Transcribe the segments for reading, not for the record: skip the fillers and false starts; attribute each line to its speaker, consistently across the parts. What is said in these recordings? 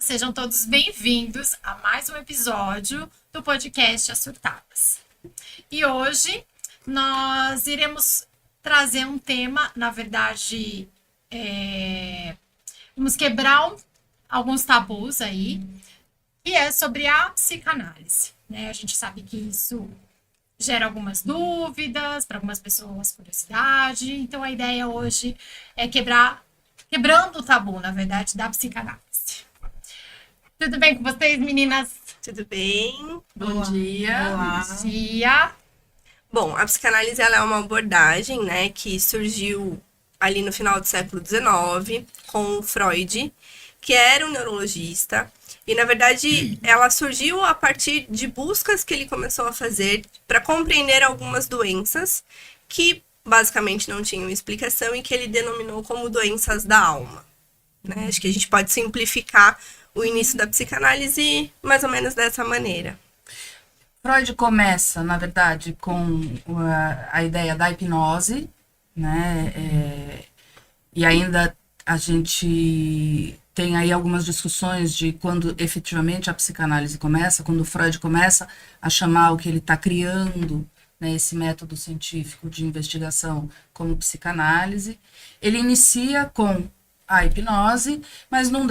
Speaker 1: Sejam todos bem-vindos a mais um episódio do podcast As Surtadas. E hoje nós iremos trazer um tema, na verdade, vamos quebrar alguns tabus aí, que é sobre a psicanálise, né? A gente sabe que isso gera algumas dúvidas, para algumas pessoas curiosidade, então a ideia hoje é quebrando o tabu, na verdade, da psicanálise. Tudo bem com vocês, meninas?
Speaker 2: Tudo bem?
Speaker 3: Bom dia.
Speaker 2: Olá.
Speaker 1: Bom dia.
Speaker 2: Bom, a psicanálise ela é uma abordagem, né, que surgiu ali no final do século XIX com o Freud, que era um neurologista. E, na verdade, ela surgiu a partir de buscas que ele começou a fazer para compreender algumas doenças que basicamente não tinham explicação e que ele denominou como doenças da alma, né? Acho que a gente pode simplificar o início da psicanálise mais ou menos dessa maneira.
Speaker 3: Freud começa, na verdade, com a ideia da hipnose, né? E ainda a gente tem aí algumas discussões de quando efetivamente a psicanálise começa, quando Freud começa a chamar o que ele está criando, né, esse método científico de investigação como psicanálise. Ele inicia com a hipnose, mas num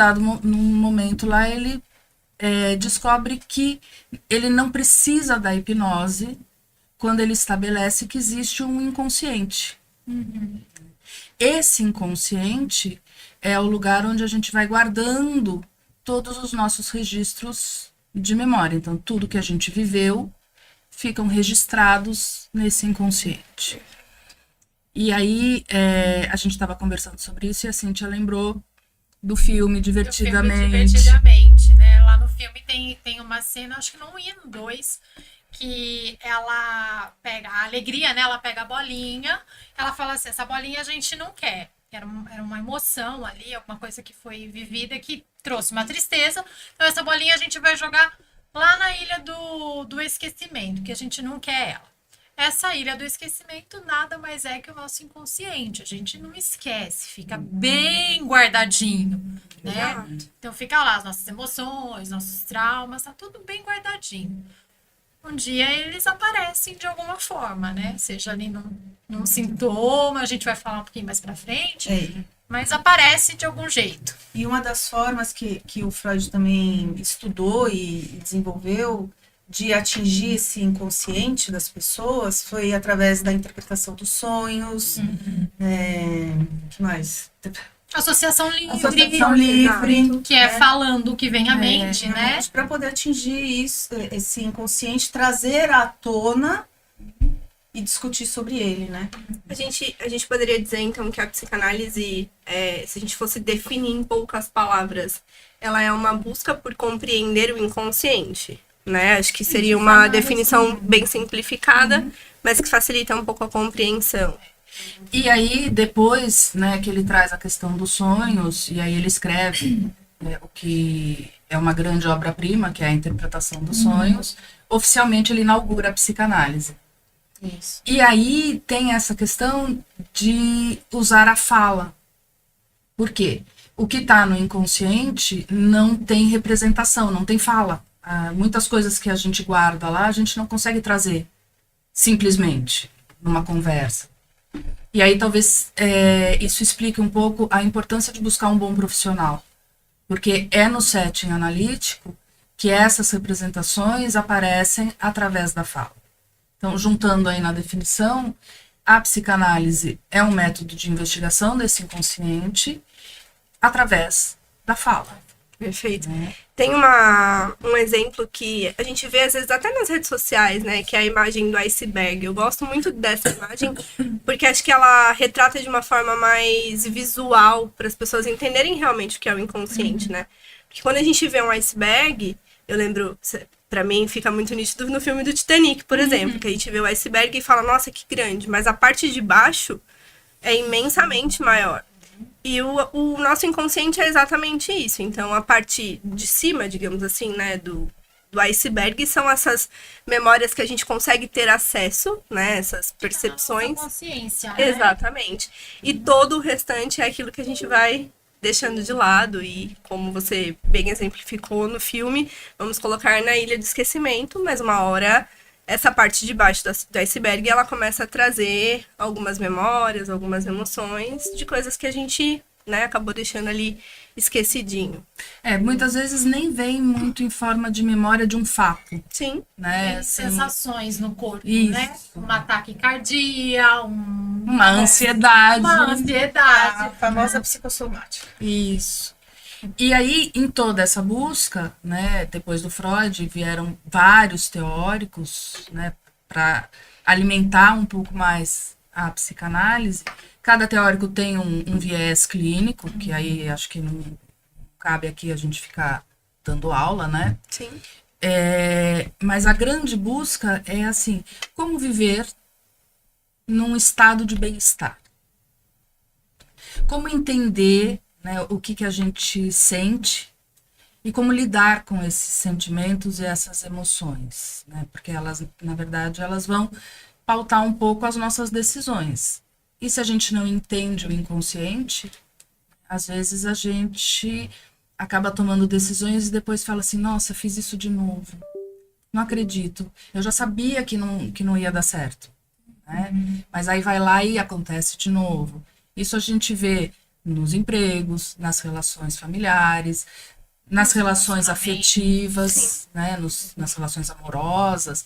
Speaker 3: momento lá ele descobre que ele não precisa da hipnose quando ele estabelece que existe um inconsciente.
Speaker 1: Uhum.
Speaker 3: Esse inconsciente é o lugar onde a gente vai guardando todos os nossos registros de memória. Então, tudo que a gente viveu ficam registrados nesse inconsciente. E aí, a gente estava conversando sobre isso e a Cíntia lembrou do filme
Speaker 1: Divertidamente, né? Lá no filme tem uma cena, acho que no 1 e no 2, que ela pega a alegria, né? Ela pega a bolinha, ela fala assim, essa bolinha a gente não quer. Era uma emoção ali, alguma coisa que foi vivida que trouxe uma tristeza. Então essa bolinha a gente vai jogar lá na ilha do esquecimento, que a gente não quer ela. Essa ilha do esquecimento nada mais é que o nosso inconsciente. A gente não esquece, fica bem guardadinho, né?
Speaker 2: Exato.
Speaker 1: Então fica lá as nossas emoções, nossos traumas, tá tudo bem guardadinho. Um dia eles aparecem de alguma forma, né? Seja ali num sintoma, a gente vai falar um pouquinho mais pra frente, mas aparece de algum jeito.
Speaker 4: E uma das formas que o Freud também estudou e desenvolveu de atingir esse inconsciente das pessoas foi através da interpretação dos sonhos, que mais?
Speaker 1: Associação livre,
Speaker 4: Associação livre,
Speaker 1: que é falando o que vem à mente, né?
Speaker 4: Para poder atingir isso, esse inconsciente, trazer à tona e discutir sobre ele, né?
Speaker 2: A gente poderia dizer, então, que a psicanálise, se a gente fosse definir em poucas palavras, ela é uma busca por compreender o inconsciente, né? Acho que seria uma definição bem simplificada, mas que facilita um pouco a compreensão.
Speaker 3: E aí, depois, né, que ele traz a questão dos sonhos, e aí ele escreve o que é uma grande obra-prima, que é a interpretação dos sonhos, oficialmente ele inaugura a psicanálise.
Speaker 4: Isso.
Speaker 3: E aí tem essa questão de usar a fala. Por quê? O que está no inconsciente não tem representação, não tem fala. Muitas coisas que a gente guarda lá, a gente não consegue trazer simplesmente numa conversa. E aí talvez isso explique um pouco a importância de buscar um bom profissional. Porque é no setting analítico que essas representações aparecem através da fala. Então, juntando aí na definição, a psicanálise é um método de investigação desse inconsciente através da fala.
Speaker 2: Perfeito. Tem um exemplo que a gente vê, às vezes, até nas redes sociais, né? Que é a imagem do iceberg. Eu gosto muito dessa imagem, porque acho que ela retrata de uma forma mais visual, para as pessoas entenderem realmente o que é o inconsciente, né? Porque quando a gente vê um iceberg, eu lembro, para mim, fica muito nítido no filme do Titanic, por exemplo, que a gente vê o iceberg e fala, nossa, que grande. Mas a parte de baixo é imensamente maior. E o nosso inconsciente é exatamente isso. Então, a parte de cima, digamos assim, né, do iceberg são essas memórias que a gente consegue ter acesso, né, essas percepções.
Speaker 1: Nossa consciência, né?
Speaker 2: Exatamente. E todo o restante é aquilo que a gente vai deixando de lado e, como você bem exemplificou no filme, vamos colocar na ilha do esquecimento, mas uma hora essa parte de baixo do iceberg, ela começa a trazer algumas memórias, algumas emoções de coisas que a gente, né, acabou deixando ali esquecidinho.
Speaker 3: Muitas vezes nem vem muito em forma de memória de um fato,
Speaker 2: Sim.
Speaker 3: né?
Speaker 1: Tem
Speaker 3: Assim,
Speaker 1: sensações no corpo,
Speaker 3: Isso.
Speaker 1: né? Um ataque cardíaco,
Speaker 3: uma ansiedade.
Speaker 1: uma
Speaker 4: A
Speaker 1: ansiedade.
Speaker 4: famosa psicossomática.
Speaker 3: Isso. E aí, em toda essa busca, né, depois do Freud, vieram vários teóricos, né, para alimentar um pouco mais a psicanálise. Cada teórico tem um viés clínico, que aí acho que não cabe aqui a gente ficar dando aula, né?
Speaker 2: Sim.
Speaker 3: Mas a grande busca é assim, como viver num estado de bem-estar. Como entender, né, o que a gente sente e como lidar com esses sentimentos e essas emoções, né? Porque elas, na verdade, elas vão pautar um pouco as nossas decisões. E se a gente não entende o inconsciente, às vezes a gente acaba tomando decisões e depois fala assim, nossa, fiz isso de novo. Não acredito. Eu já sabia que não ia dar certo. Né? Mas aí vai lá e acontece de novo. Isso a gente vê nos empregos, nas relações familiares, nas relações afetivas, né? Nas relações amorosas.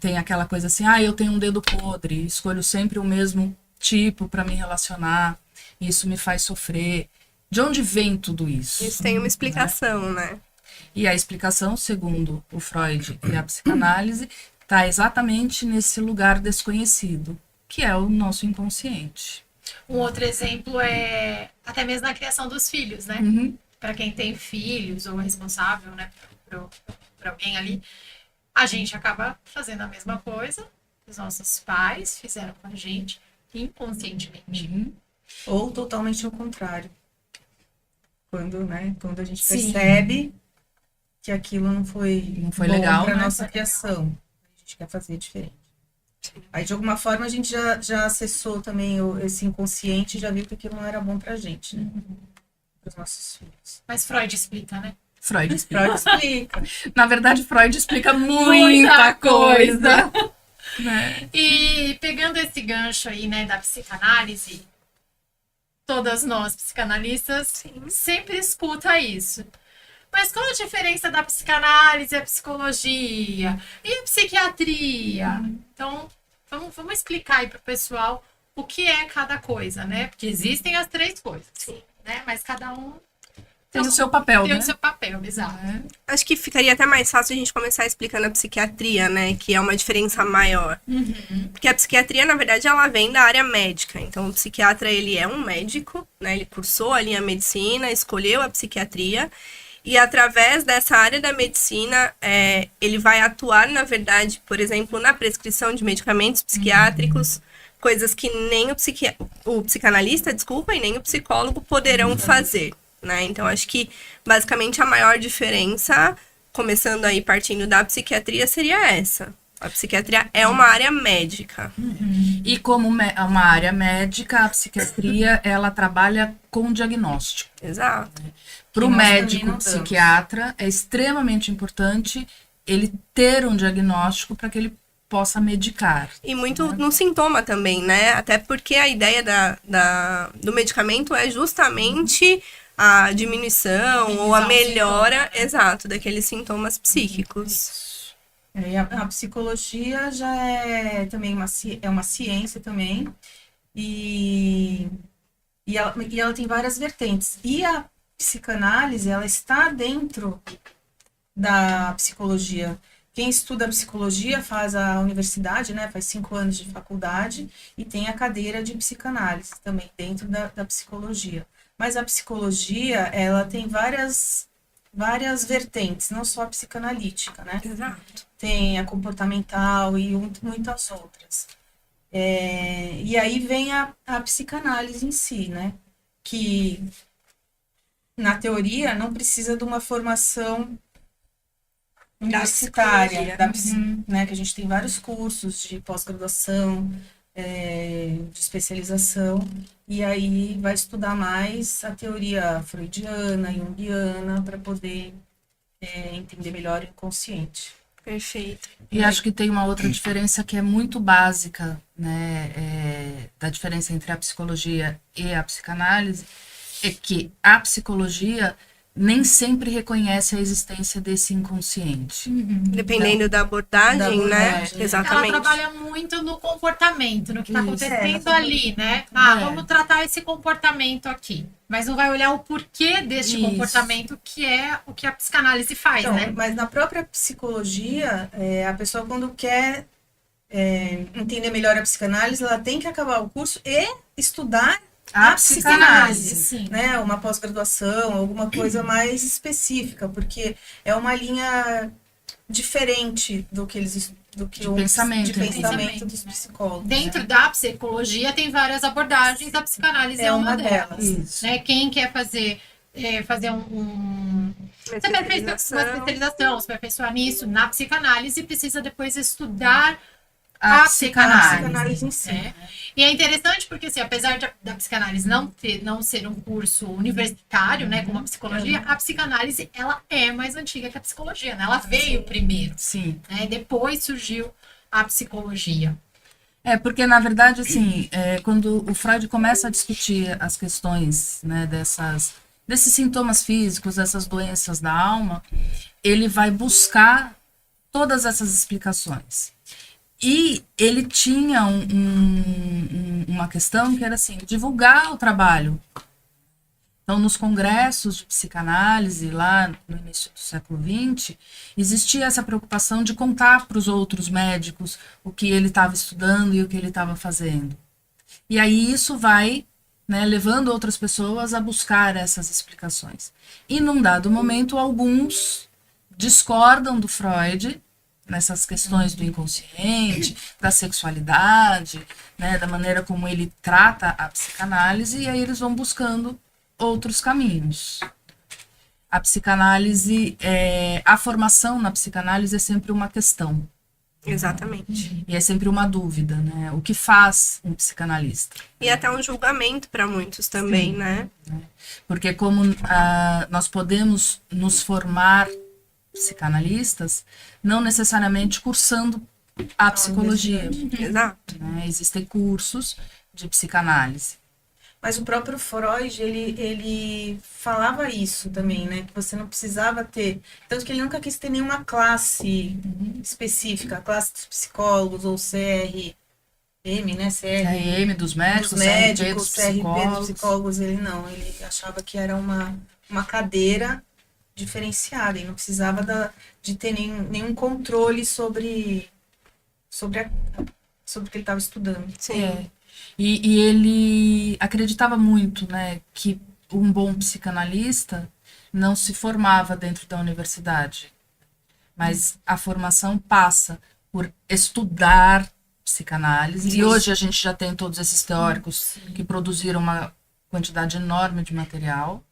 Speaker 3: Tem aquela coisa assim, eu tenho um dedo podre, escolho sempre o mesmo tipo para me relacionar, isso me faz sofrer. De onde vem tudo isso?
Speaker 2: Isso tem uma explicação, né?
Speaker 3: E a explicação, segundo o Freud e a psicanálise, está exatamente nesse lugar desconhecido, que é o nosso inconsciente.
Speaker 1: Um outro exemplo é até mesmo na criação dos filhos, né?
Speaker 3: Uhum.
Speaker 1: Para quem tem filhos ou é responsável, né, por alguém ali, a gente acaba fazendo a mesma coisa que os nossos pais fizeram com a gente inconscientemente.
Speaker 3: Uhum.
Speaker 4: Ou totalmente ao contrário. Quando a gente
Speaker 1: Sim.
Speaker 4: percebe que aquilo não foi bom
Speaker 3: legal,
Speaker 4: para
Speaker 3: né?
Speaker 4: nossa criação. A gente quer fazer diferente. Aí, de alguma forma, a gente já acessou também esse inconsciente e já viu que aquilo não era bom pra gente, né? Para os nossos filhos.
Speaker 1: Mas Freud explica, né?
Speaker 3: Freud explica.
Speaker 4: Freud explica.
Speaker 3: Na verdade, Freud explica muita coisa. Né?
Speaker 1: E pegando esse gancho aí, né, da psicanálise, todas nós psicanalistas sempre escuta isso. Mas qual a diferença da psicanálise, a psicologia e a psiquiatria? Então, vamos explicar aí pro pessoal o que é cada coisa, né? Porque existem as três coisas, né? Mas cada um
Speaker 3: Tem o seu papel,
Speaker 1: tem
Speaker 3: né?
Speaker 1: o seu papel, exato.
Speaker 2: Acho que ficaria até mais fácil a gente começar explicando a psiquiatria, né? Que é uma diferença maior. Porque a psiquiatria, na verdade, ela vem da área médica. Então, o psiquiatra, ele é um médico, né? Ele cursou ali a medicina, escolheu a psiquiatria. E através dessa área da medicina, ele vai atuar, na verdade, por exemplo, na prescrição de medicamentos psiquiátricos, coisas que nem o psicanalista, e nem o psicólogo poderão fazer, né? Então, acho que, basicamente, a maior diferença, começando aí partindo da psiquiatria, seria essa. A psiquiatria é uma área médica.
Speaker 3: E como uma área médica, a psiquiatria, ela trabalha com diagnóstico.
Speaker 2: Exato.
Speaker 3: Para o
Speaker 4: nós também
Speaker 3: médico
Speaker 4: não damos.
Speaker 3: psiquiatra, é extremamente importante ele ter um diagnóstico para que ele possa medicar.
Speaker 2: E muito no sintoma também, né? Até porque a ideia do medicamento é justamente a diminuição ou a melhora, exato, daqueles sintomas psíquicos.
Speaker 4: E a psicologia já é também uma ciência também. E ela tem várias vertentes. E a psicanálise, ela está dentro da psicologia. Quem estuda psicologia faz a universidade, né? Faz 5 anos de faculdade e tem a cadeira de psicanálise também dentro da psicologia. Mas a psicologia, ela tem várias vertentes, não só a psicanalítica, né?
Speaker 2: Exato.
Speaker 4: Tem a comportamental e muitas outras. E aí vem a psicanálise em si, né? Que, na teoria, não precisa de uma formação universitária, né? Que a gente tem vários cursos de pós-graduação de especialização, e aí vai estudar mais a teoria freudiana, junguiana, para poder entender melhor o inconsciente.
Speaker 2: Perfeito.
Speaker 3: E acho que tem uma outra diferença que é muito básica, né, da diferença entre a psicologia e a psicanálise, é que a psicologia nem sempre reconhece a existência desse inconsciente.
Speaker 2: Dependendo da abordagem, né?
Speaker 4: abordagem.
Speaker 2: Exatamente.
Speaker 1: Ela trabalha muito no comportamento, no que está
Speaker 3: Isso.
Speaker 1: acontecendo ali, né? Ah,
Speaker 3: É.
Speaker 1: vamos tratar esse comportamento aqui. Mas não vai olhar o porquê deste
Speaker 3: Isso.
Speaker 1: comportamento, que é o que a psicanálise faz,
Speaker 4: Então,
Speaker 1: né?
Speaker 4: mas na própria psicologia, a pessoa quando quer entender melhor a psicanálise, ela tem que acabar o curso e estudar
Speaker 3: A
Speaker 4: a
Speaker 3: psicanálise.
Speaker 1: Sim.
Speaker 4: né? Uma pós-graduação, alguma coisa mais específica, porque é uma linha diferente do que
Speaker 3: De pensamento,
Speaker 4: de
Speaker 3: né?
Speaker 4: pensamento dos psicólogos.
Speaker 1: Dentro da psicologia tem várias abordagens, a psicanálise é uma delas.
Speaker 3: Isso.
Speaker 1: Né? Quem quer fazer
Speaker 2: Uma
Speaker 1: uma
Speaker 2: especialização.
Speaker 1: especialização, se aperfeiçoar nisso, na psicanálise, precisa depois estudar
Speaker 3: A
Speaker 1: a
Speaker 3: psicanálise.
Speaker 4: psicanálise em si.
Speaker 1: né? E é interessante porque, assim, apesar da psicanálise não ser um curso universitário, né, como a psicologia, a psicanálise, ela é mais antiga que a psicologia, né? Ela veio primeiro,
Speaker 3: Sim.
Speaker 1: né? Depois surgiu a psicologia.
Speaker 3: Porque, na verdade, assim, quando o Freud começa a discutir as questões, né, desses sintomas físicos, dessas doenças da alma, ele vai buscar todas essas explicações. E ele tinha uma questão que era assim, divulgar o trabalho. Então, nos congressos de psicanálise, lá no início do século XX, existia essa preocupação de contar para os outros médicos o que ele estava estudando e o que ele estava fazendo. E aí isso vai, né, levando outras pessoas a buscar essas explicações. E num dado momento, alguns discordam do Freud nessas questões do inconsciente, da sexualidade, né, da maneira como ele trata a psicanálise, e aí eles vão buscando outros caminhos. A psicanálise, a formação na psicanálise é sempre uma questão.
Speaker 2: Exatamente.
Speaker 3: E é sempre uma dúvida, né? O que faz um psicanalista?
Speaker 2: E até um julgamento para muitos também,
Speaker 3: Sim.
Speaker 2: né?
Speaker 3: Porque como nós podemos nos formar psicanalistas, não necessariamente cursando a psicologia.
Speaker 2: Exato.
Speaker 3: Né? Existem cursos de psicanálise.
Speaker 4: Mas o próprio Freud, ele falava isso também, né? Que você não precisava ter... Tanto que ele nunca quis ter nenhuma classe específica, classe dos psicólogos ou CRM, né?
Speaker 3: CRM dos médicos,
Speaker 4: dos
Speaker 3: CRP
Speaker 4: médicos,
Speaker 3: dos
Speaker 4: CRP dos
Speaker 3: psicólogos.
Speaker 4: psicólogos, ele não. Ele achava que era uma cadeira diferenciada e não precisava de ter nenhum controle sobre o que ele estava estudando.
Speaker 2: Sim.
Speaker 3: E ele acreditava muito, né, que um bom psicanalista não se formava dentro da universidade, mas a formação passa por estudar psicanálise.
Speaker 2: Sim.
Speaker 3: E hoje a gente já tem todos esses teóricos que produziram uma quantidade enorme de material.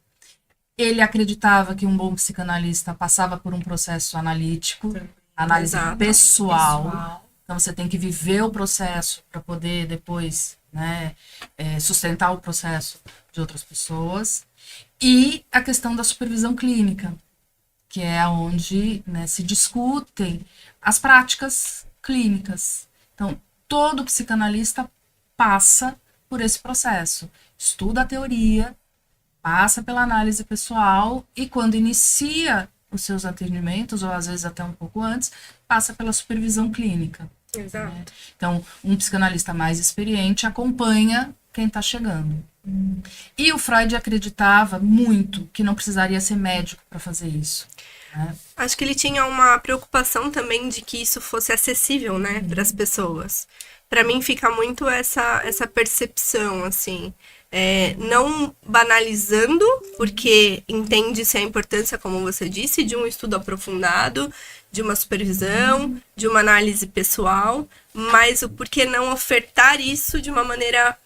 Speaker 3: Ele acreditava que um bom psicanalista passava por um processo analítico, análise
Speaker 2: Exato.
Speaker 3: pessoal. Então você tem que viver o processo para poder depois, né, sustentar o processo de outras pessoas. E a questão da supervisão clínica, que é onde, né, se discutem as práticas clínicas. Então, todo psicanalista passa por esse processo. Estuda a teoria, passa pela análise pessoal e quando inicia os seus atendimentos, ou às vezes até um pouco antes, passa pela supervisão clínica.
Speaker 2: Exato.
Speaker 3: Então, um psicanalista mais experiente acompanha quem está chegando. E o Freud acreditava muito que não precisaria ser médico para fazer isso. Né?
Speaker 2: Acho que ele tinha uma preocupação também de que isso fosse acessível, né, para as pessoas. Para mim fica muito essa percepção, assim, não banalizando, porque entende-se a importância, como você disse, de um estudo aprofundado, de uma supervisão, de uma análise pessoal, mas o porquê não ofertar isso de uma maneira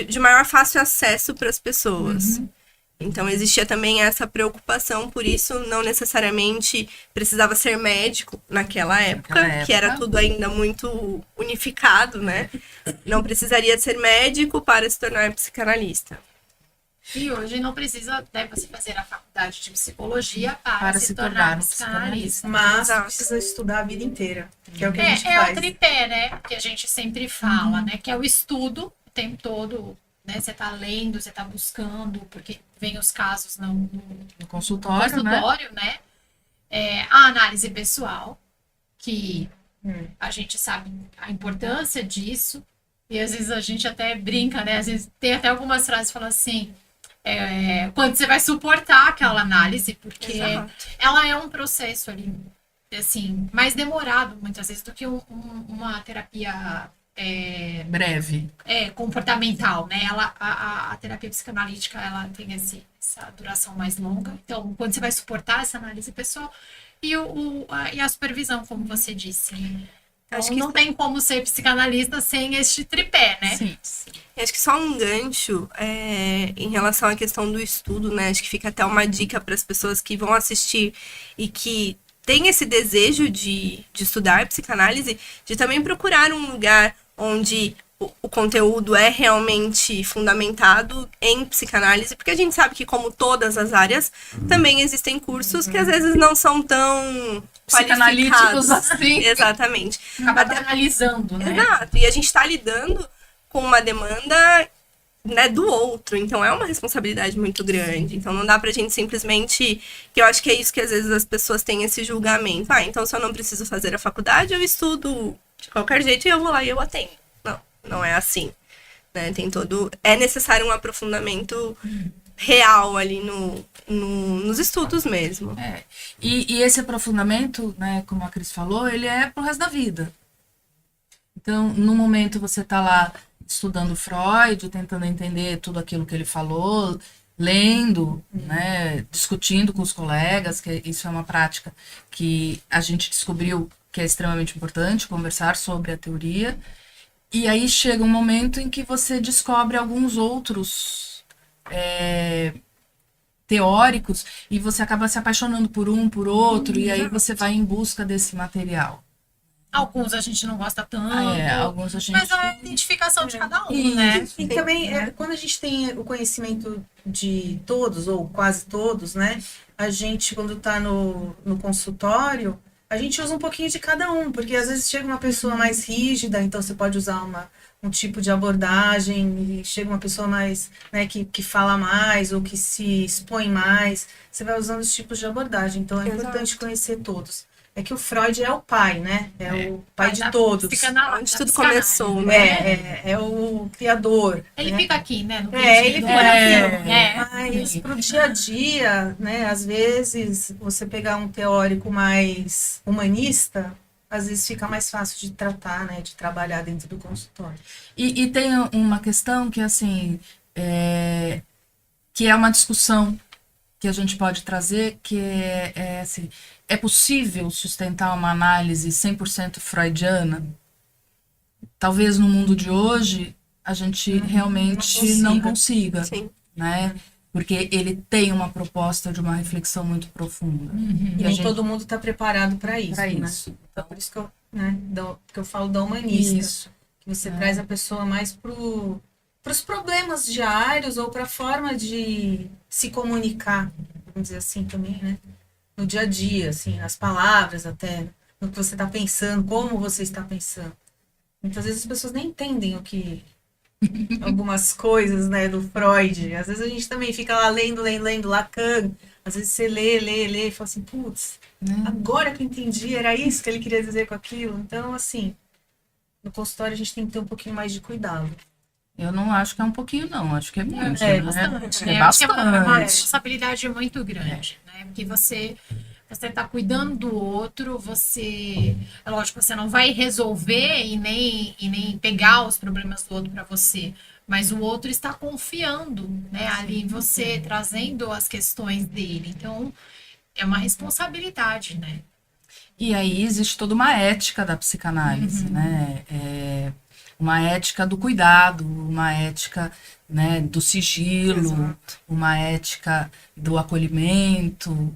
Speaker 2: de maior fácil acesso para as pessoas. Então existia também essa preocupação, por isso não necessariamente precisava ser médico naquela época, que era tudo ainda muito unificado, né? Não precisaria ser médico para se tornar psicanalista.
Speaker 1: E hoje não precisa, né, você fazer a faculdade de psicologia para se tornar psicanalista.
Speaker 4: Mas precisa estudar a vida inteira, que é o que a gente
Speaker 1: É
Speaker 4: faz.
Speaker 1: o tripé, né? Que a gente sempre fala, né? Que é o estudo o tempo todo, né? Você tá lendo, você tá buscando, porque vem os casos no
Speaker 3: consultório,
Speaker 1: né? A análise pessoal, que a gente sabe a importância disso, e às vezes a gente até brinca, né? Às vezes tem até algumas frases que falam assim, quando você vai suportar aquela análise, porque ela é um processo ali, assim, mais demorado, muitas vezes, do que uma terapia
Speaker 3: breve.
Speaker 1: Comportamental, né? A terapia psicanalítica, ela tem essa duração mais longa. Então, quando você vai suportar essa análise pessoal e a supervisão, como você disse. Então,
Speaker 2: Acho que
Speaker 1: não tem como ser psicanalista sem este tripé, né?
Speaker 3: Sim.
Speaker 2: Acho que só um gancho em relação à questão do estudo, né? Acho que fica até uma dica para as pessoas que vão assistir e que têm esse desejo de estudar psicanálise, de também procurar um lugar onde o conteúdo é realmente fundamentado em psicanálise, porque a gente sabe que, como todas as áreas, também existem cursos que às vezes não são tão
Speaker 3: psicanalíticos assim.
Speaker 2: Exatamente.
Speaker 1: Acaba analisando, né?
Speaker 2: Exato. E a gente está lidando com uma demanda, né, do outro. Então, é uma responsabilidade muito grande. Então, não dá pra gente simplesmente... Que eu acho que é isso que, às vezes, as pessoas têm esse julgamento. Então, se eu não preciso fazer a faculdade, eu estudo de qualquer jeito e eu vou lá e eu atendo. Não é assim. Né? É necessário um aprofundamento real ali nos estudos mesmo.
Speaker 3: E esse aprofundamento, né, como a Cris falou, ele é pro resto da vida. Então, no momento você tá lá estudando Freud, tentando entender tudo aquilo que ele falou, lendo, né, discutindo com os colegas, que isso é uma prática que a gente descobriu que é extremamente importante, conversar sobre a teoria. E aí chega um momento em que você descobre alguns outros teóricos e você acaba se apaixonando por um, por outro, e aí você vai em busca desse material.
Speaker 1: Alguns a gente não gosta tanto,
Speaker 3: alguns a gente...
Speaker 1: mas é a identificação de cada um, né?
Speaker 4: E também, quando a gente tem o conhecimento de todos, ou quase todos, né? A gente, quando tá no consultório, a gente usa um pouquinho de cada um, porque às vezes chega uma pessoa mais rígida, então você pode usar um tipo de abordagem, e chega uma pessoa mais, né, que fala mais, ou que se expõe mais, você vai usando os tipos de abordagem, então é importante conhecer todos. É que o Freud é o pai, né? É o pai de todos.
Speaker 2: Onde tudo começou, né?
Speaker 4: É o criador.
Speaker 1: Ele fica aqui, né?
Speaker 4: Ele fica aqui.
Speaker 1: Mas
Speaker 4: pro dia a dia, né? Às vezes, você pegar um teórico mais humanista, às vezes fica mais fácil de tratar, né? De trabalhar dentro do consultório.
Speaker 3: E tem uma questão que, assim, que é uma discussão que a gente pode trazer, que assim, é possível sustentar uma análise 100% freudiana? Talvez no mundo de hoje a gente realmente não consiga, né? Porque ele tem uma proposta de uma reflexão muito profunda.
Speaker 4: E nem todo mundo está preparado para isso, né?
Speaker 3: Então,
Speaker 4: por isso que eu falo da humanista.
Speaker 3: Isso.
Speaker 4: Que você traz a pessoa mais para os problemas diários ou para a forma de se comunicar, vamos dizer assim também, né? No dia a dia, assim, as palavras até, no que você está pensando, como você está pensando. Muitas vezes as pessoas nem entendem algumas coisas, né, do Freud. Às vezes a gente também fica lá lendo Lacan. Às vezes você lê e fala assim, putz, agora que eu entendi, era isso que ele queria dizer com aquilo. Então, assim, no consultório a gente tem que ter um pouquinho mais de cuidado.
Speaker 3: Eu não acho que é um pouquinho, não. Acho que é muito.
Speaker 1: Bastante.
Speaker 3: É
Speaker 1: Acho que
Speaker 3: bastante.
Speaker 1: é uma responsabilidade muito grande, né? Porque você está cuidando do outro, é lógico, você não vai resolver e nem pegar os problemas do outro para você, mas o outro está confiando, né, ali em você, trazendo as questões dele. Então, é uma responsabilidade, né?
Speaker 3: E aí existe toda uma ética da psicanálise, né? uma ética do cuidado, uma ética, né, do sigilo,
Speaker 2: Exato.
Speaker 3: uma ética do acolhimento.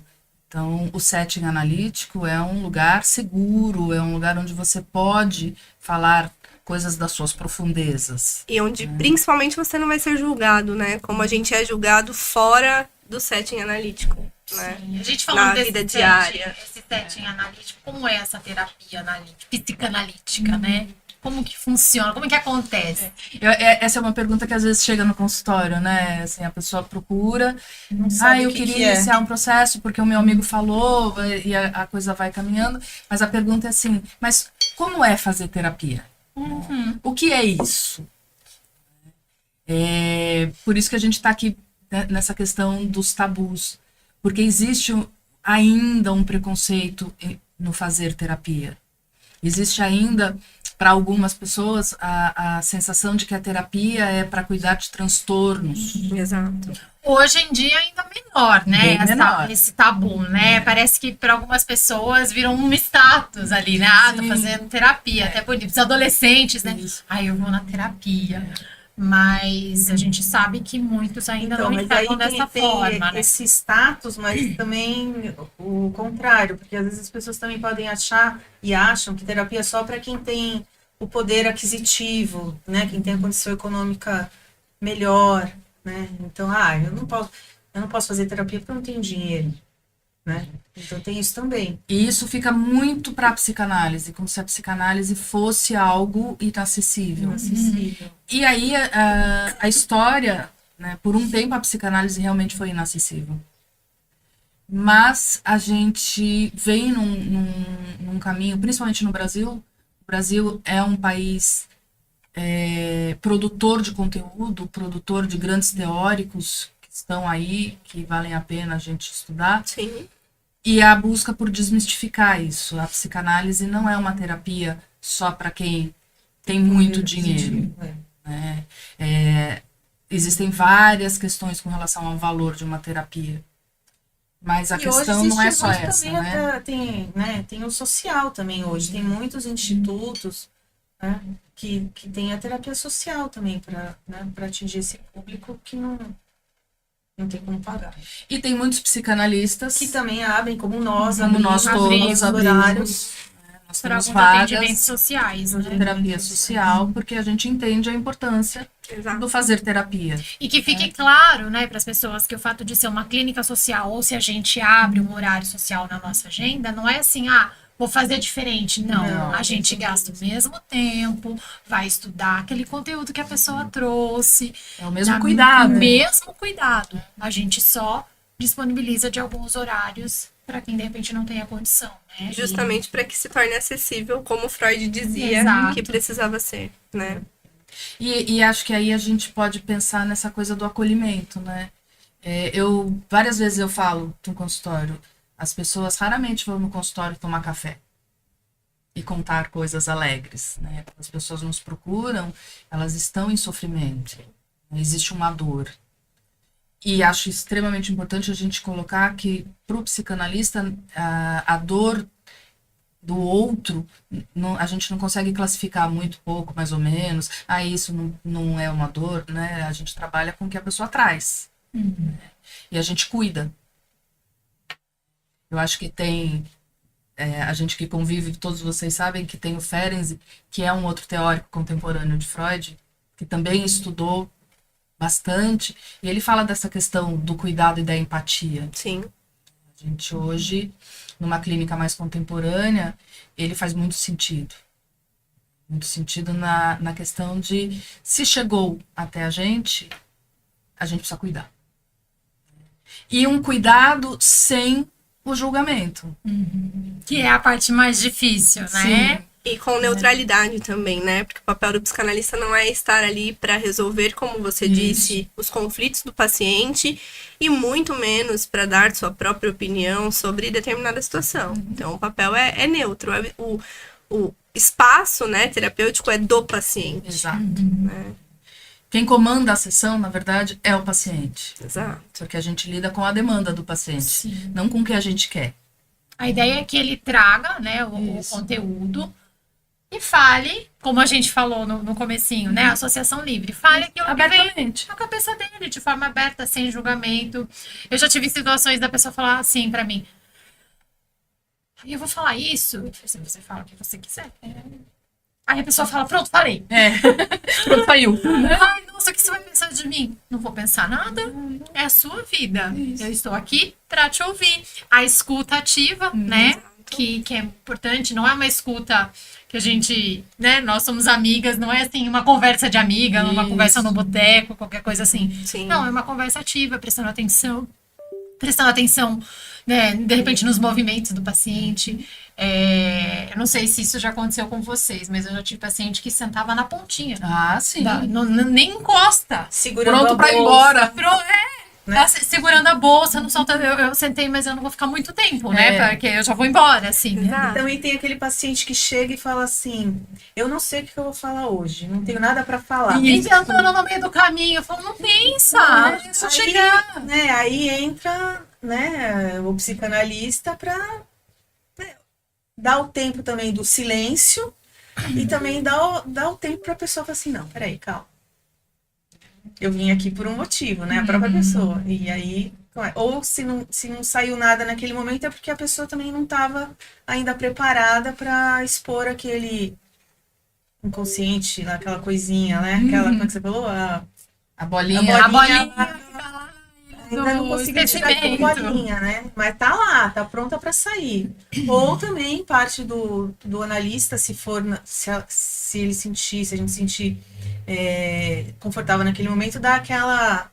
Speaker 3: Então, o setting analítico é um lugar seguro, é um lugar onde você pode falar coisas das suas profundezas.
Speaker 2: E onde principalmente você não vai ser julgado, né? Como a gente é julgado fora do setting analítico, né?
Speaker 1: A gente
Speaker 2: Na
Speaker 1: falando desse
Speaker 2: vida
Speaker 1: setting,
Speaker 2: diária.
Speaker 1: esse setting analítico, como é essa terapia analítica, psicanalítica, né? Como que funciona? Como que acontece?
Speaker 3: Essa é uma pergunta que às vezes chega no consultório, né? Assim, a pessoa procura,
Speaker 4: Não sabe
Speaker 3: eu
Speaker 4: o que
Speaker 3: queria
Speaker 4: que é.
Speaker 3: iniciar um processo porque o meu amigo falou e a coisa vai caminhando, mas a pergunta é assim, mas como é fazer terapia? O que é isso? É por isso que a gente está aqui, né, nessa questão dos tabus, porque existe ainda um preconceito no fazer terapia. Existe ainda, para algumas pessoas, a sensação de que a terapia é para cuidar de transtornos.
Speaker 2: Exato.
Speaker 1: Hoje em dia ainda menor, né?
Speaker 3: Bem menor.
Speaker 1: Esse tabu, né? Parece que para algumas pessoas viram um status ali, né? Ah, tô
Speaker 3: Sim.
Speaker 1: fazendo terapia, até por os adolescentes, né?
Speaker 3: Isso.
Speaker 1: Eu vou na terapia. Mas a gente sabe que muitos ainda
Speaker 4: Então,
Speaker 1: não
Speaker 4: mas aí
Speaker 1: enxergam dessa
Speaker 4: tem
Speaker 1: forma, né?
Speaker 4: esse status, mas também o contrário, porque às vezes as pessoas também podem achar e acham que terapia é só para quem tem o poder aquisitivo, né? Quem tem a condição econômica melhor, né? Então, eu não posso fazer terapia porque eu não tenho dinheiro, né? Então tem isso também.
Speaker 3: E isso fica muito para a psicanálise, como se a psicanálise fosse algo inacessível.
Speaker 4: Inacessível.
Speaker 3: E aí a história, né, por um tempo a psicanálise realmente foi inacessível. Mas a gente vem num caminho, principalmente no Brasil. O Brasil é um país produtor de conteúdo, produtor de grandes teóricos que estão aí, que valem a pena a gente estudar.
Speaker 2: Sim.
Speaker 3: E a busca por desmistificar isso. A psicanálise não é uma terapia só para quem tem muito dinheiro. Né? Existem várias questões com relação ao valor de uma terapia. Mas a
Speaker 4: E
Speaker 3: questão
Speaker 4: hoje
Speaker 3: não é
Speaker 4: existe
Speaker 3: só
Speaker 4: muito
Speaker 3: essa,
Speaker 4: também
Speaker 3: né?
Speaker 4: tem o social também hoje. Tem muitos institutos, né, que tem a terapia social também para, né, para atingir esse público que não tem como pagar.
Speaker 3: E tem muitos psicanalistas
Speaker 4: Que também abrem, como nós,
Speaker 3: como nós
Speaker 1: abrimos
Speaker 3: todos
Speaker 4: horários.
Speaker 3: abrimos. Nós
Speaker 1: Para
Speaker 3: temos
Speaker 1: alguns atendimentos
Speaker 3: vagas
Speaker 1: sociais,
Speaker 3: de
Speaker 1: né?
Speaker 3: terapia social, porque a gente entende a importância
Speaker 2: Exato.
Speaker 3: do fazer terapia.
Speaker 1: E que fique claro, né, para as pessoas que o fato de ser uma clínica social ou se a gente abre um horário social na nossa agenda, não é assim, vou fazer diferente. Não, a gente gasta o mesmo tempo, vai estudar aquele conteúdo que a pessoa trouxe.
Speaker 3: É o mesmo
Speaker 1: o
Speaker 3: cuidado.
Speaker 1: mesmo cuidado. A gente só disponibiliza de alguns horários para quem de repente não tem a condição, né?
Speaker 2: Justamente para que se torne acessível, como Freud dizia
Speaker 1: Exato.
Speaker 2: que precisava ser, né?
Speaker 3: E acho que aí a gente pode pensar nessa coisa do acolhimento, né? Várias vezes eu falo no consultório, as pessoas raramente vão no consultório tomar café e contar coisas alegres, né? Quando as pessoas nos procuram, elas estão em sofrimento, existe uma dor. E acho extremamente importante a gente colocar que, para o psicanalista, a dor do outro, a gente não consegue classificar muito, pouco, mais ou menos. Isso não é uma dor, né? A gente trabalha com o que a pessoa traz. E a gente cuida. Eu acho que tem... a gente que convive, todos vocês sabem que tem o Ferenczi, que é um outro teórico contemporâneo de Freud, que também estudou bastante, e ele fala dessa questão do cuidado e da empatia.
Speaker 2: Sim.
Speaker 3: A gente hoje, numa clínica mais contemporânea, ele faz muito sentido. Muito sentido na questão de, se chegou até a gente precisa cuidar. E um cuidado sem o julgamento.
Speaker 1: Que é a parte mais difícil, né?
Speaker 3: Sim.
Speaker 2: E com neutralidade também, né? Porque o papel do psicanalista não é estar ali para resolver, como você disse, os conflitos do paciente e muito menos para dar sua própria opinião sobre determinada situação. Então, o papel é neutro. O espaço, né, terapêutico é do paciente.
Speaker 3: Exato.
Speaker 2: Né?
Speaker 3: Quem comanda a sessão, na verdade, é o paciente.
Speaker 2: Exato.
Speaker 3: Porque a gente lida com a demanda do paciente, não com o que a gente quer.
Speaker 1: A ideia é que ele traga, né, o
Speaker 3: Isso.
Speaker 1: conteúdo e fale, como a gente falou no comecinho, né? Associação livre. Fale aquilo que vem
Speaker 3: Abertamente.
Speaker 1: na cabeça dele, de forma aberta, sem julgamento. Eu já tive situações da pessoa falar assim pra mim: "E eu vou falar isso?" Eu falei assim, você fala o que você quiser. Aí a pessoa fala: "Pronto, falei."
Speaker 3: Pronto, saiu.
Speaker 1: Ai, nossa, o que você vai pensar de mim? Não vou pensar nada. É a sua vida. Eu estou aqui pra te ouvir. A escuta ativa, né? Que é importante, não é uma escuta que a gente, né? Nós somos amigas, não é assim uma conversa de amiga, uma
Speaker 3: Isso.
Speaker 1: conversa no boteco, qualquer coisa assim.
Speaker 2: Sim.
Speaker 1: Não, é uma conversa ativa, prestando atenção, né, de repente nos movimentos do paciente. Eu não sei se isso já aconteceu com vocês, mas eu já tive paciente que sentava na pontinha.
Speaker 3: Ah, sim.
Speaker 1: Nem encosta.
Speaker 4: Segurando
Speaker 3: Pronto
Speaker 4: a
Speaker 3: pra ir
Speaker 4: bolsa.
Speaker 3: embora.
Speaker 1: Tá segurando a bolsa, não solta. Eu sentei, mas eu não vou ficar muito tempo, né? Porque eu já vou embora, assim. Né?
Speaker 2: Exato.
Speaker 4: Também tem aquele paciente que chega e fala assim: eu não sei o que eu vou falar hoje, não tenho nada pra falar.
Speaker 1: E tentando no meio do caminho, eu falo, não pensa, deixa eu chegar.
Speaker 4: Né, aí entra, né, o psicanalista pra, né, dar o tempo também do silêncio e também dar o tempo pra pessoa falar assim: não, peraí, calma. Eu vim aqui por um motivo, né? A própria pessoa. E aí, ou se não saiu nada naquele momento, é porque a pessoa também não estava ainda preparada para expor aquele inconsciente, aquela coisinha, né? Aquela, como é que você falou?
Speaker 3: A bolinha.
Speaker 1: A bolinha
Speaker 4: Ainda não consegui tirar aquela bolinha, né? Mas tá lá, tá pronta para sair. Ou também parte do analista, se ele sentir, se a gente sentir confortável naquele momento, dá aquela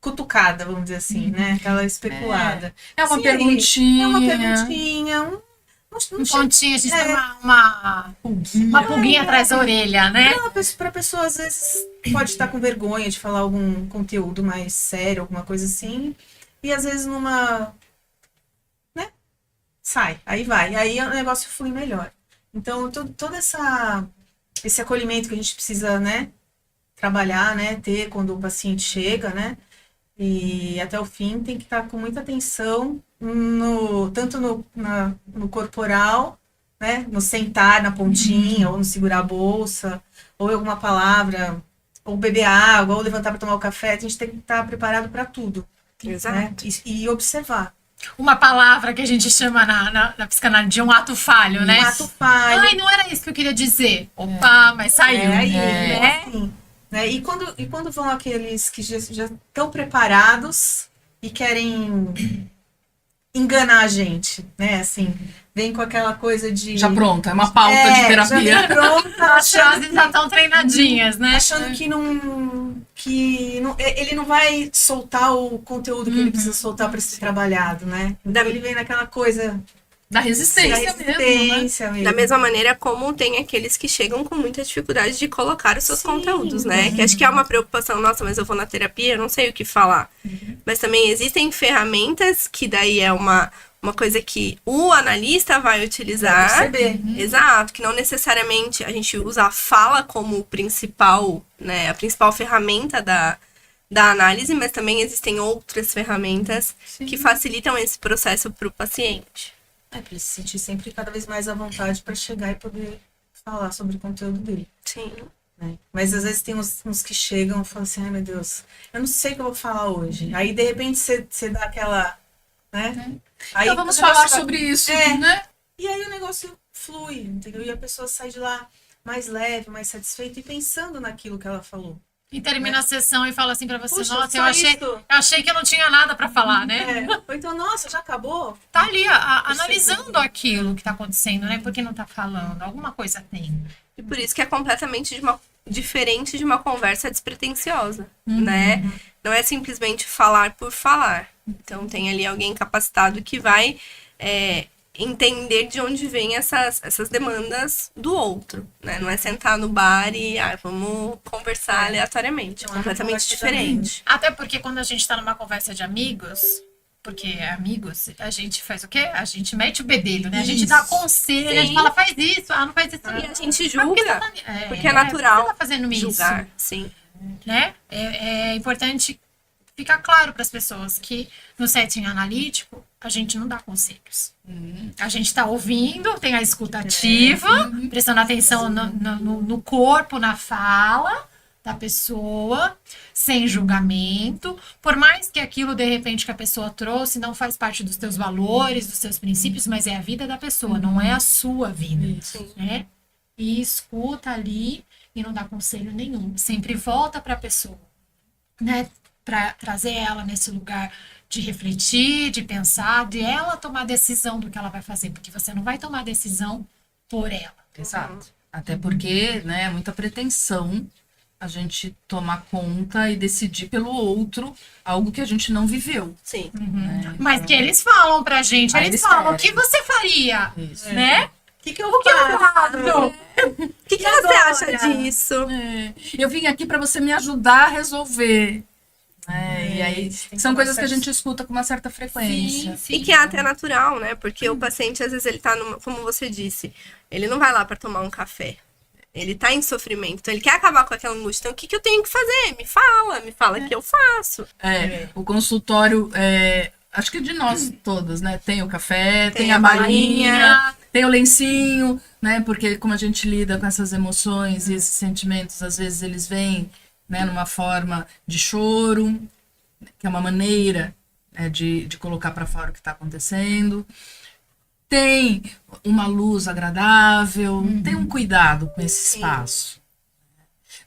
Speaker 4: cutucada, vamos dizer assim, né? Aquela especulada.
Speaker 3: É uma
Speaker 4: Sim,
Speaker 3: perguntinha.
Speaker 4: É uma perguntinha,
Speaker 1: Um pontinho, a gente tem uma pulguinha atrás da orelha, né?
Speaker 4: Para pessoa, às vezes, pode estar com vergonha de falar algum conteúdo mais sério, alguma coisa assim, e às vezes né? Sai, aí vai, aí o negócio flui melhor. Então, todo esse acolhimento que a gente precisa, né, trabalhar, né, ter quando o paciente chega, né, e até o fim tem que estar com muita atenção, tanto no corporal, né, no sentar na pontinha, ou no segurar a bolsa, ou alguma palavra, ou beber água, ou levantar para tomar o café. A gente tem que estar preparado para tudo.
Speaker 2: Exato.
Speaker 4: Né? E observar.
Speaker 1: Uma palavra que a gente chama na psicanálise de um ato falho, né?
Speaker 4: Um ato falho.
Speaker 1: Ai, não era isso que eu queria dizer. Opa, mas saiu.
Speaker 4: Né? Assim, né? E quando vão aqueles que já estão preparados e querem enganar a gente, né? Assim, vem com aquela coisa de...
Speaker 3: Já pronta, é uma pauta de terapia.
Speaker 4: Já vem pronta,
Speaker 1: As frases já estão treinadinhas, né?
Speaker 4: achando que ele não vai soltar o conteúdo que ele precisa soltar para ser trabalhado, né? Então ele vem naquela coisa
Speaker 3: Da
Speaker 4: da
Speaker 3: resistência, mesmo, né?
Speaker 4: resistência mesmo.
Speaker 2: Da mesma maneira como tem aqueles que chegam com muita dificuldade de colocar os seus conteúdos, né? Que acho que é uma preocupação, nossa, mas eu vou na terapia, eu não sei o que falar. Mas também existem ferramentas que daí é uma coisa que o analista vai utilizar.
Speaker 4: Perceber.
Speaker 2: Exato, que não necessariamente a gente usa a fala como principal, né? A principal ferramenta da análise, mas também existem outras ferramentas que facilitam esse processo para o paciente.
Speaker 4: Para ele se sentir sempre cada vez mais à vontade para chegar e poder falar sobre o conteúdo dele.
Speaker 2: Sim.
Speaker 4: Né? Mas às vezes tem uns que chegam e falam assim: ai meu Deus, eu não sei o que eu vou falar hoje. Aí de repente você dá aquela. Né? Aí,
Speaker 3: Então vamos
Speaker 4: o negócio
Speaker 3: falar
Speaker 4: vai-
Speaker 3: sobre isso,
Speaker 4: É.
Speaker 3: né?
Speaker 4: E aí o negócio flui, entendeu? E a pessoa sai de lá mais leve, mais satisfeita e pensando naquilo que ela falou.
Speaker 1: E termina a sessão e fala assim pra você,
Speaker 4: Puxa,
Speaker 1: nossa,
Speaker 4: só
Speaker 1: eu achei que eu não tinha nada pra falar, né?
Speaker 4: Ou então, nossa, já acabou?
Speaker 1: Tá ali analisando aquilo que tá acontecendo, né? Por que não tá falando? Alguma coisa tem.
Speaker 2: E por isso que é completamente diferente de uma conversa despretensiosa, né? Não é simplesmente falar por falar. Então tem ali alguém capacitado que vai entender de onde vêm essas demandas do outro, né? Não é sentar no bar e vamos conversar aleatoriamente. É
Speaker 4: Não é
Speaker 2: completamente
Speaker 4: conversa
Speaker 2: diferente.
Speaker 1: Até porque quando a gente tá numa conversa de amigos, porque amigos, a gente faz o quê? A gente mete o bedelho, né? A gente dá conselho, a gente
Speaker 2: Sim.
Speaker 1: fala, faz isso, não faz isso.
Speaker 2: E a gente
Speaker 1: Mas
Speaker 2: julga,
Speaker 1: por que você tá-
Speaker 2: porque é natural
Speaker 1: por que você tá fazendo isso?
Speaker 2: julgar, sim.
Speaker 1: Né? É importante ficar claro para as pessoas que no setting analítico a gente não dá conselhos. A gente está ouvindo, tem a escuta ativa, prestando atenção no corpo, na fala da pessoa, sem julgamento. Por mais que aquilo, de repente, que a pessoa trouxe não faz parte dos teus valores, dos teus princípios, mas é a vida da pessoa, não é a sua vida. Né? E escuta ali e não dá conselho nenhum. Sempre volta para a pessoa, né? Para trazer ela nesse lugar de refletir, de pensar, de ela tomar decisão do que ela vai fazer, porque você não vai tomar decisão por ela.
Speaker 3: Exato. Até porque, né, é muita pretensão a gente tomar conta e decidir pelo outro algo que a gente não viveu.
Speaker 2: Sim.
Speaker 3: Né?
Speaker 1: Mas que eles falam pra gente,
Speaker 3: Aí
Speaker 1: eles
Speaker 3: eles
Speaker 1: falam, o
Speaker 3: querem.
Speaker 1: que você faria?
Speaker 3: Isso.
Speaker 1: Né?
Speaker 4: O que eu
Speaker 1: O que eu
Speaker 4: faço?
Speaker 1: faço?
Speaker 2: O que você acha disso?
Speaker 3: É, eu vim aqui para você me ajudar a resolver. E aí
Speaker 4: tem
Speaker 3: são
Speaker 4: que
Speaker 3: coisas que a
Speaker 4: conversar.
Speaker 3: gente escuta com uma certa frequência.
Speaker 1: Sim.
Speaker 2: E que é até natural, né? Porque o paciente, às vezes, ele tá numa, como você disse, ele não vai lá pra tomar um café. Ele tá em sofrimento, então ele quer acabar com aquela angústia. Então, o que eu tenho que fazer? Me fala que eu faço.
Speaker 3: O consultório, acho que de nós todas, né? Tem o café,
Speaker 2: Tem
Speaker 3: tem
Speaker 2: a
Speaker 3: a
Speaker 2: balinha.
Speaker 3: balinha, tem o lencinho, né? Porque como a gente lida com essas emoções e esses sentimentos, às vezes eles vêm, né, numa forma de choro, que é uma maneira de colocar para fora o que está acontecendo. Tem uma luz agradável, tem um cuidado com esse espaço.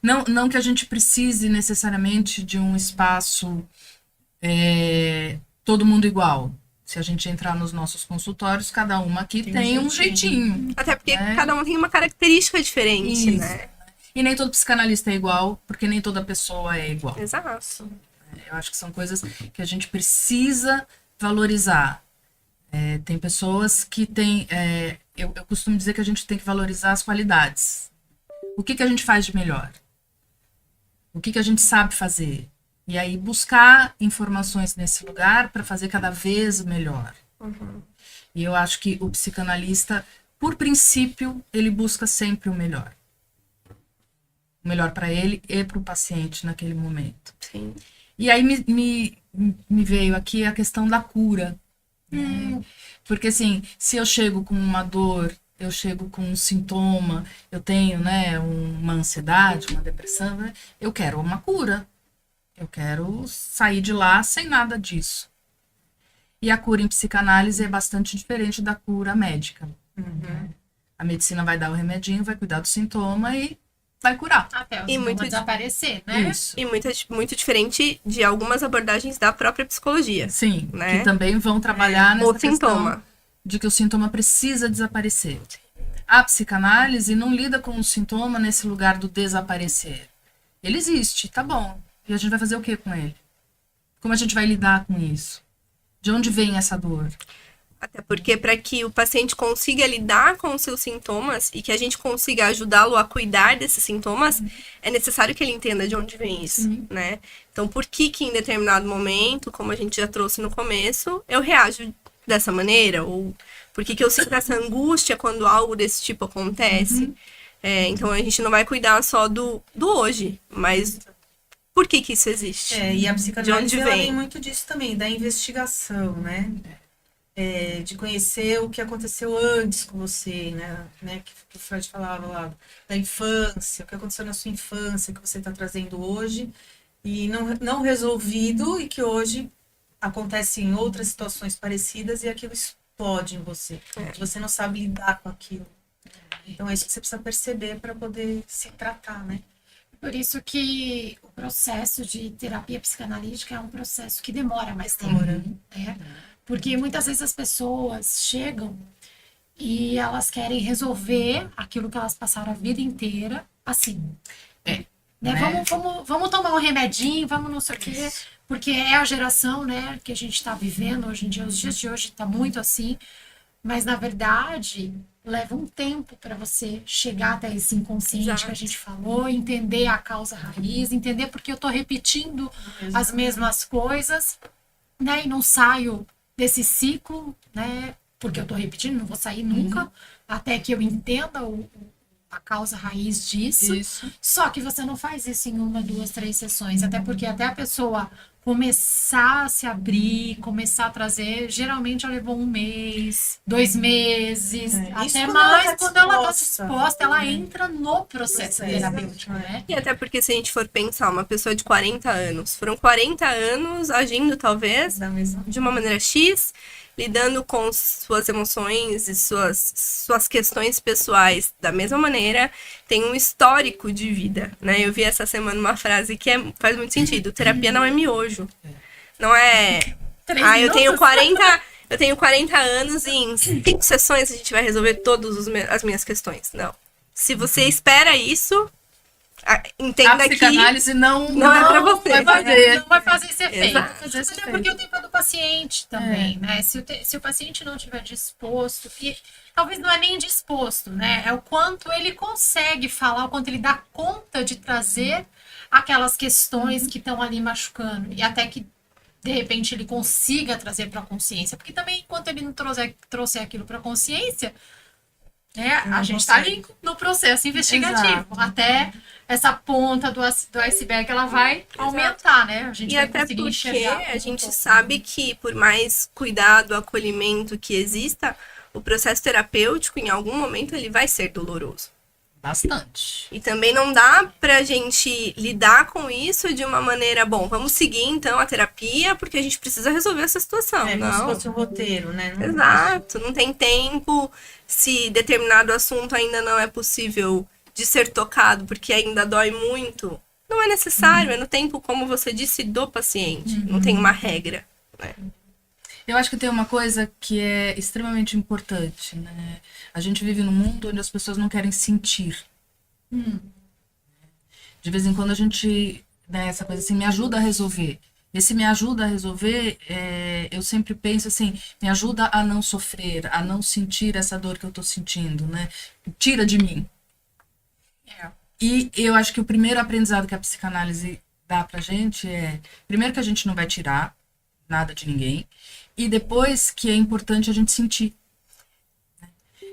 Speaker 3: Não que a gente precise necessariamente de um espaço todo mundo igual. Se a gente entrar nos nossos consultórios, cada uma aqui tem um jeitinho.
Speaker 2: Até porque
Speaker 3: É.
Speaker 2: cada um tem uma característica diferente,
Speaker 3: Isso.
Speaker 2: né?
Speaker 3: E nem todo psicanalista é igual, porque nem toda pessoa é igual.
Speaker 2: Exato.
Speaker 3: Eu acho que são coisas que a gente precisa valorizar. Tem pessoas que têm... eu costumo dizer que a gente tem que valorizar as qualidades. O que a gente faz de melhor? O que a gente sabe fazer? E aí buscar informações nesse lugar para fazer cada vez melhor. E eu acho que o psicanalista, por princípio, ele busca sempre o melhor. O melhor para ele e para o paciente naquele momento.
Speaker 2: Sim.
Speaker 3: E aí me veio aqui a questão da cura. Né? Porque assim, se eu chego com uma dor, eu chego com um sintoma, eu tenho, né, uma ansiedade, uma depressão, né? Eu quero uma cura. Eu quero sair de lá sem nada disso. E a cura em psicanálise é bastante diferente da cura médica. Né? A medicina vai dar o remedinho, vai cuidar do sintoma e vai curar.
Speaker 1: Até os
Speaker 2: E
Speaker 1: sintomas
Speaker 2: muito
Speaker 1: desaparecer, né?
Speaker 3: Isso.
Speaker 2: E muito diferente de algumas abordagens da própria psicologia.
Speaker 3: Sim,
Speaker 2: Né?
Speaker 3: que também vão trabalhar nessa
Speaker 2: O
Speaker 3: questão
Speaker 2: sintoma.
Speaker 3: de que o sintoma precisa desaparecer. A psicanálise não lida com o sintoma nesse lugar do desaparecer. Ele existe, tá bom. E a gente vai fazer o que com ele? Como a gente vai lidar com isso? De onde vem essa dor?
Speaker 2: Até porque para que o paciente consiga lidar com os seus sintomas e que a gente consiga ajudá-lo a cuidar desses sintomas, é necessário que ele entenda de onde vem isso, né? Então, por que em determinado momento, como a gente já trouxe no começo, eu reajo dessa maneira? Ou por que eu sinto essa angústia quando algo desse tipo acontece? Então, a gente não vai cuidar só do hoje, mas por que isso existe?
Speaker 4: E a
Speaker 2: De
Speaker 4: psicanálise
Speaker 2: onde
Speaker 4: ela
Speaker 2: vem?
Speaker 4: vem muito disso também, da investigação, né? De conhecer o que aconteceu antes com você, né? Que o Freud falava lá, da infância, o que aconteceu na sua infância, que você está trazendo hoje, e não resolvido, e que hoje acontece em outras situações parecidas, e aquilo explode em você. Você não sabe lidar com aquilo. Então é isso que você precisa perceber para poder se tratar, né?
Speaker 1: Por isso que o processo de terapia psicanalítica é um processo que demora mais tempo. Né? Porque muitas vezes as pessoas chegam e elas querem resolver aquilo que elas passaram a vida inteira assim. Né? Vamos tomar um remedinho, vamos não sei o quê. Porque é a geração, né, que a gente está vivendo hoje em dia. Os dias de hoje está muito assim. Mas, na verdade, leva um tempo para você chegar até esse inconsciente que a gente falou, entender a causa raiz, entender porque eu estou repetindo as mesmas coisas, né? E não saio desse ciclo, né? Porque eu estou repetindo, não vou sair nunca, até que eu entenda a causa raiz disso.
Speaker 3: Isso.
Speaker 1: Só que você não faz isso em 1, 2, 3 sessões, até porque até a pessoa começar a se abrir, começar a trazer, geralmente já levou 1 mês, 2 meses,
Speaker 4: Isso
Speaker 1: até
Speaker 4: quando
Speaker 1: mais.
Speaker 4: ela tá
Speaker 1: Quando ela está
Speaker 4: disposta.
Speaker 1: disposta, ela entra no processo
Speaker 4: Processo.
Speaker 1: terapêutico, né?
Speaker 2: E até porque se a gente for pensar, uma pessoa de 40 anos, foram 40 anos agindo talvez
Speaker 4: Da mesma.
Speaker 2: de uma maneira X, lidando com suas emoções e suas questões pessoais da mesma maneira, tem um histórico de vida, né? Eu vi essa semana uma frase que faz muito sentido. Terapia não é miojo. Não é...
Speaker 1: 3
Speaker 2: Ah, eu tenho
Speaker 1: minutos?
Speaker 2: 40 anos e em 5 sessões a gente vai resolver todas as minhas questões. Não. Se você espera isso,
Speaker 3: A
Speaker 2: entenda que
Speaker 3: psicanálise não
Speaker 2: é pra você.
Speaker 3: vai fazer.
Speaker 1: Não vai fazer esse efeito.
Speaker 2: Exato.
Speaker 3: Fazer esse
Speaker 1: Até
Speaker 3: efeito.
Speaker 1: porque o tempo é do paciente também, né? Se o paciente não estiver disposto, e talvez não é nem disposto, né? É o quanto ele consegue falar, o quanto ele dá conta de trazer aquelas questões que estão ali machucando. E até que, de repente, ele consiga trazer para a consciência. Porque também, enquanto ele não trouxer aquilo para a consciência, né, a gente está ali no processo investigativo.
Speaker 3: Exato.
Speaker 1: Até essa ponta do iceberg, ela vai aumentar, né? A gente
Speaker 2: E
Speaker 1: vai
Speaker 2: até
Speaker 1: conseguir
Speaker 2: porque
Speaker 1: enxergar
Speaker 2: a gente
Speaker 1: pouco.
Speaker 2: sabe que, por mais cuidado, acolhimento que exista, o processo terapêutico, em algum momento, ele vai ser doloroso.
Speaker 3: Bastante.
Speaker 2: E também não dá pra gente lidar com isso de uma maneira, bom, vamos seguir então a terapia, porque a gente precisa resolver essa situação.
Speaker 4: É, como se
Speaker 2: Não.
Speaker 4: fosse um roteiro, né? Não-
Speaker 2: Exato, não tem tempo. Se determinado assunto ainda não é possível de ser tocado, porque ainda dói muito, não é necessário, é no tempo, como você disse, do paciente. Não tem uma regra.
Speaker 3: Eu acho que tem uma coisa que é extremamente importante, né? A gente vive num mundo onde as pessoas não querem sentir. De vez em quando a gente, né, essa coisa assim, me ajuda a resolver. Esse me ajuda a resolver, eu sempre penso assim, me ajuda a não sofrer, a não sentir essa dor que eu tô sentindo, né? Tira de mim.
Speaker 1: É.
Speaker 3: E eu acho que o primeiro aprendizado que a psicanálise dá pra gente é, primeiro que a gente não vai tirar nada de ninguém, e depois que é importante a gente sentir.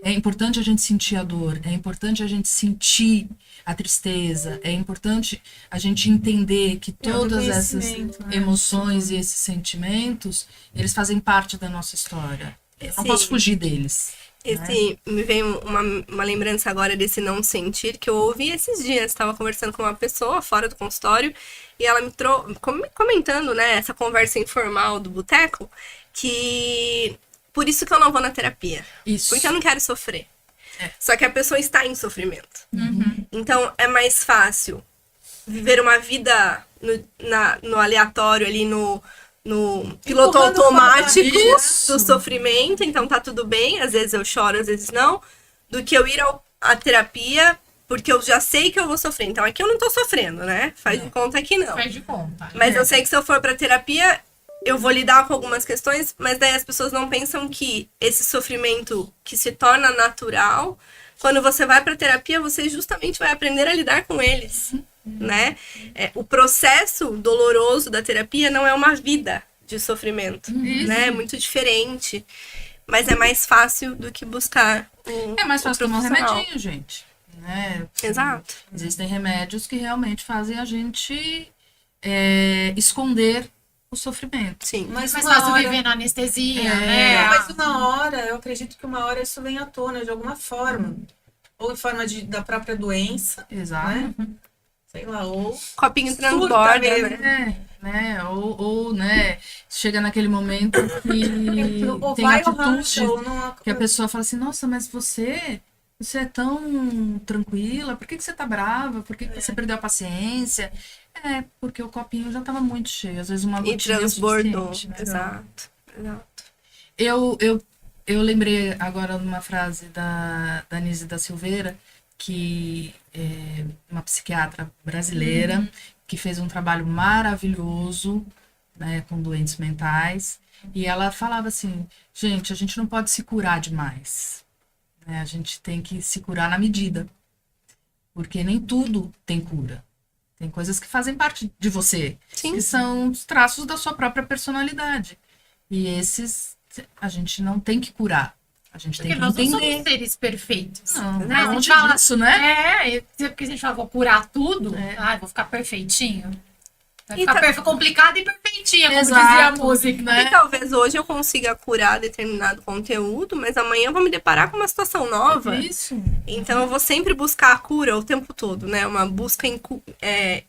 Speaker 3: É importante a gente sentir a dor, é importante a gente sentir a tristeza, é importante a gente entender que
Speaker 4: É, o
Speaker 3: todas essas
Speaker 4: reconhecimento, né?
Speaker 3: emoções e esses sentimentos, eles fazem parte da nossa história. Eu não
Speaker 2: Sim.
Speaker 3: posso fugir deles.
Speaker 2: Me veio uma lembrança agora desse não sentir que eu ouvi esses dias. Estava conversando com uma pessoa fora do consultório e ela me comentando, né, essa conversa informal do boteco, que por isso que eu não vou na terapia.
Speaker 3: Isso.
Speaker 2: Porque eu não quero sofrer.
Speaker 3: É.
Speaker 2: Só que a pessoa está em sofrimento. Então é mais fácil viver uma vida no aleatório ali, no piloto
Speaker 4: Empurrando
Speaker 2: automático
Speaker 3: fora. Isso.
Speaker 2: do sofrimento, então tá tudo bem, às vezes eu choro, às vezes não, do que eu ir à terapia, porque eu já sei que eu vou sofrer. Então aqui eu não tô sofrendo, né? Faz de conta que não.
Speaker 1: Faz de conta.
Speaker 2: Mas eu sei que se eu for pra terapia, eu vou lidar com algumas questões, mas daí as pessoas não pensam que esse sofrimento que se torna natural, quando você vai pra terapia, você justamente vai aprender a lidar com eles, né? O processo doloroso da terapia não é uma vida de sofrimento, né? É muito diferente, mas é mais fácil do que buscar
Speaker 3: É mais fácil tomar um
Speaker 2: profissional.
Speaker 3: remedinho, gente. Né?
Speaker 2: Exato.
Speaker 3: Existem remédios que realmente fazem a gente esconder o sofrimento.
Speaker 2: Sim.
Speaker 4: Mas
Speaker 1: Mais
Speaker 4: uma
Speaker 1: fácil
Speaker 4: hora...
Speaker 1: viver na anestesia,
Speaker 3: É.
Speaker 1: né?
Speaker 4: Não, mas uma hora, eu acredito que uma hora isso vem à tona de alguma forma. Ou em forma da própria doença,
Speaker 3: Exato.
Speaker 4: né? Sei lá, ou...
Speaker 2: Copinho
Speaker 4: Surta
Speaker 2: transborda,
Speaker 4: mesmo.
Speaker 2: né?
Speaker 3: Né? Ou, né, chega naquele momento que
Speaker 4: ou
Speaker 3: tem
Speaker 4: vai ou
Speaker 3: atitude
Speaker 4: racha, ou não...
Speaker 3: que a pessoa fala assim, nossa, mas você é tão tranquila, por que você tá brava? Por que você perdeu a paciência? Porque o copinho já tava muito cheio, às vezes uma
Speaker 2: E
Speaker 3: gotinha é o
Speaker 2: transbordou.
Speaker 3: suficiente, né?
Speaker 2: Exato.
Speaker 3: Eu lembrei agora de uma frase da Nise da Silveira, que é uma psiquiatra brasileira, que fez um trabalho maravilhoso, né, com doentes mentais, e ela falava assim, gente, a gente não pode se curar demais, né? A gente tem que se curar na medida, porque nem tudo tem cura. Tem coisas que fazem parte de você,
Speaker 2: Sim.
Speaker 3: que são os traços da sua própria personalidade. E esses a gente não tem que curar. A gente tem
Speaker 1: Porque
Speaker 3: que
Speaker 1: nós não
Speaker 3: entender.
Speaker 1: somos seres perfeitos.
Speaker 3: Não,
Speaker 1: né? A gente
Speaker 3: longe
Speaker 1: fala,
Speaker 3: disso, né?
Speaker 1: porque a gente fala, vou curar tudo,
Speaker 3: É.
Speaker 1: vou ficar perfeitinho. Vai ficar complicada e perfeitinha, como
Speaker 3: Exato,
Speaker 1: dizia a música.
Speaker 3: né?
Speaker 2: E talvez hoje eu consiga curar determinado conteúdo, mas amanhã eu vou me deparar com uma situação nova.
Speaker 3: Isso.
Speaker 2: Então eu vou sempre buscar a cura o tempo todo, né? Uma busca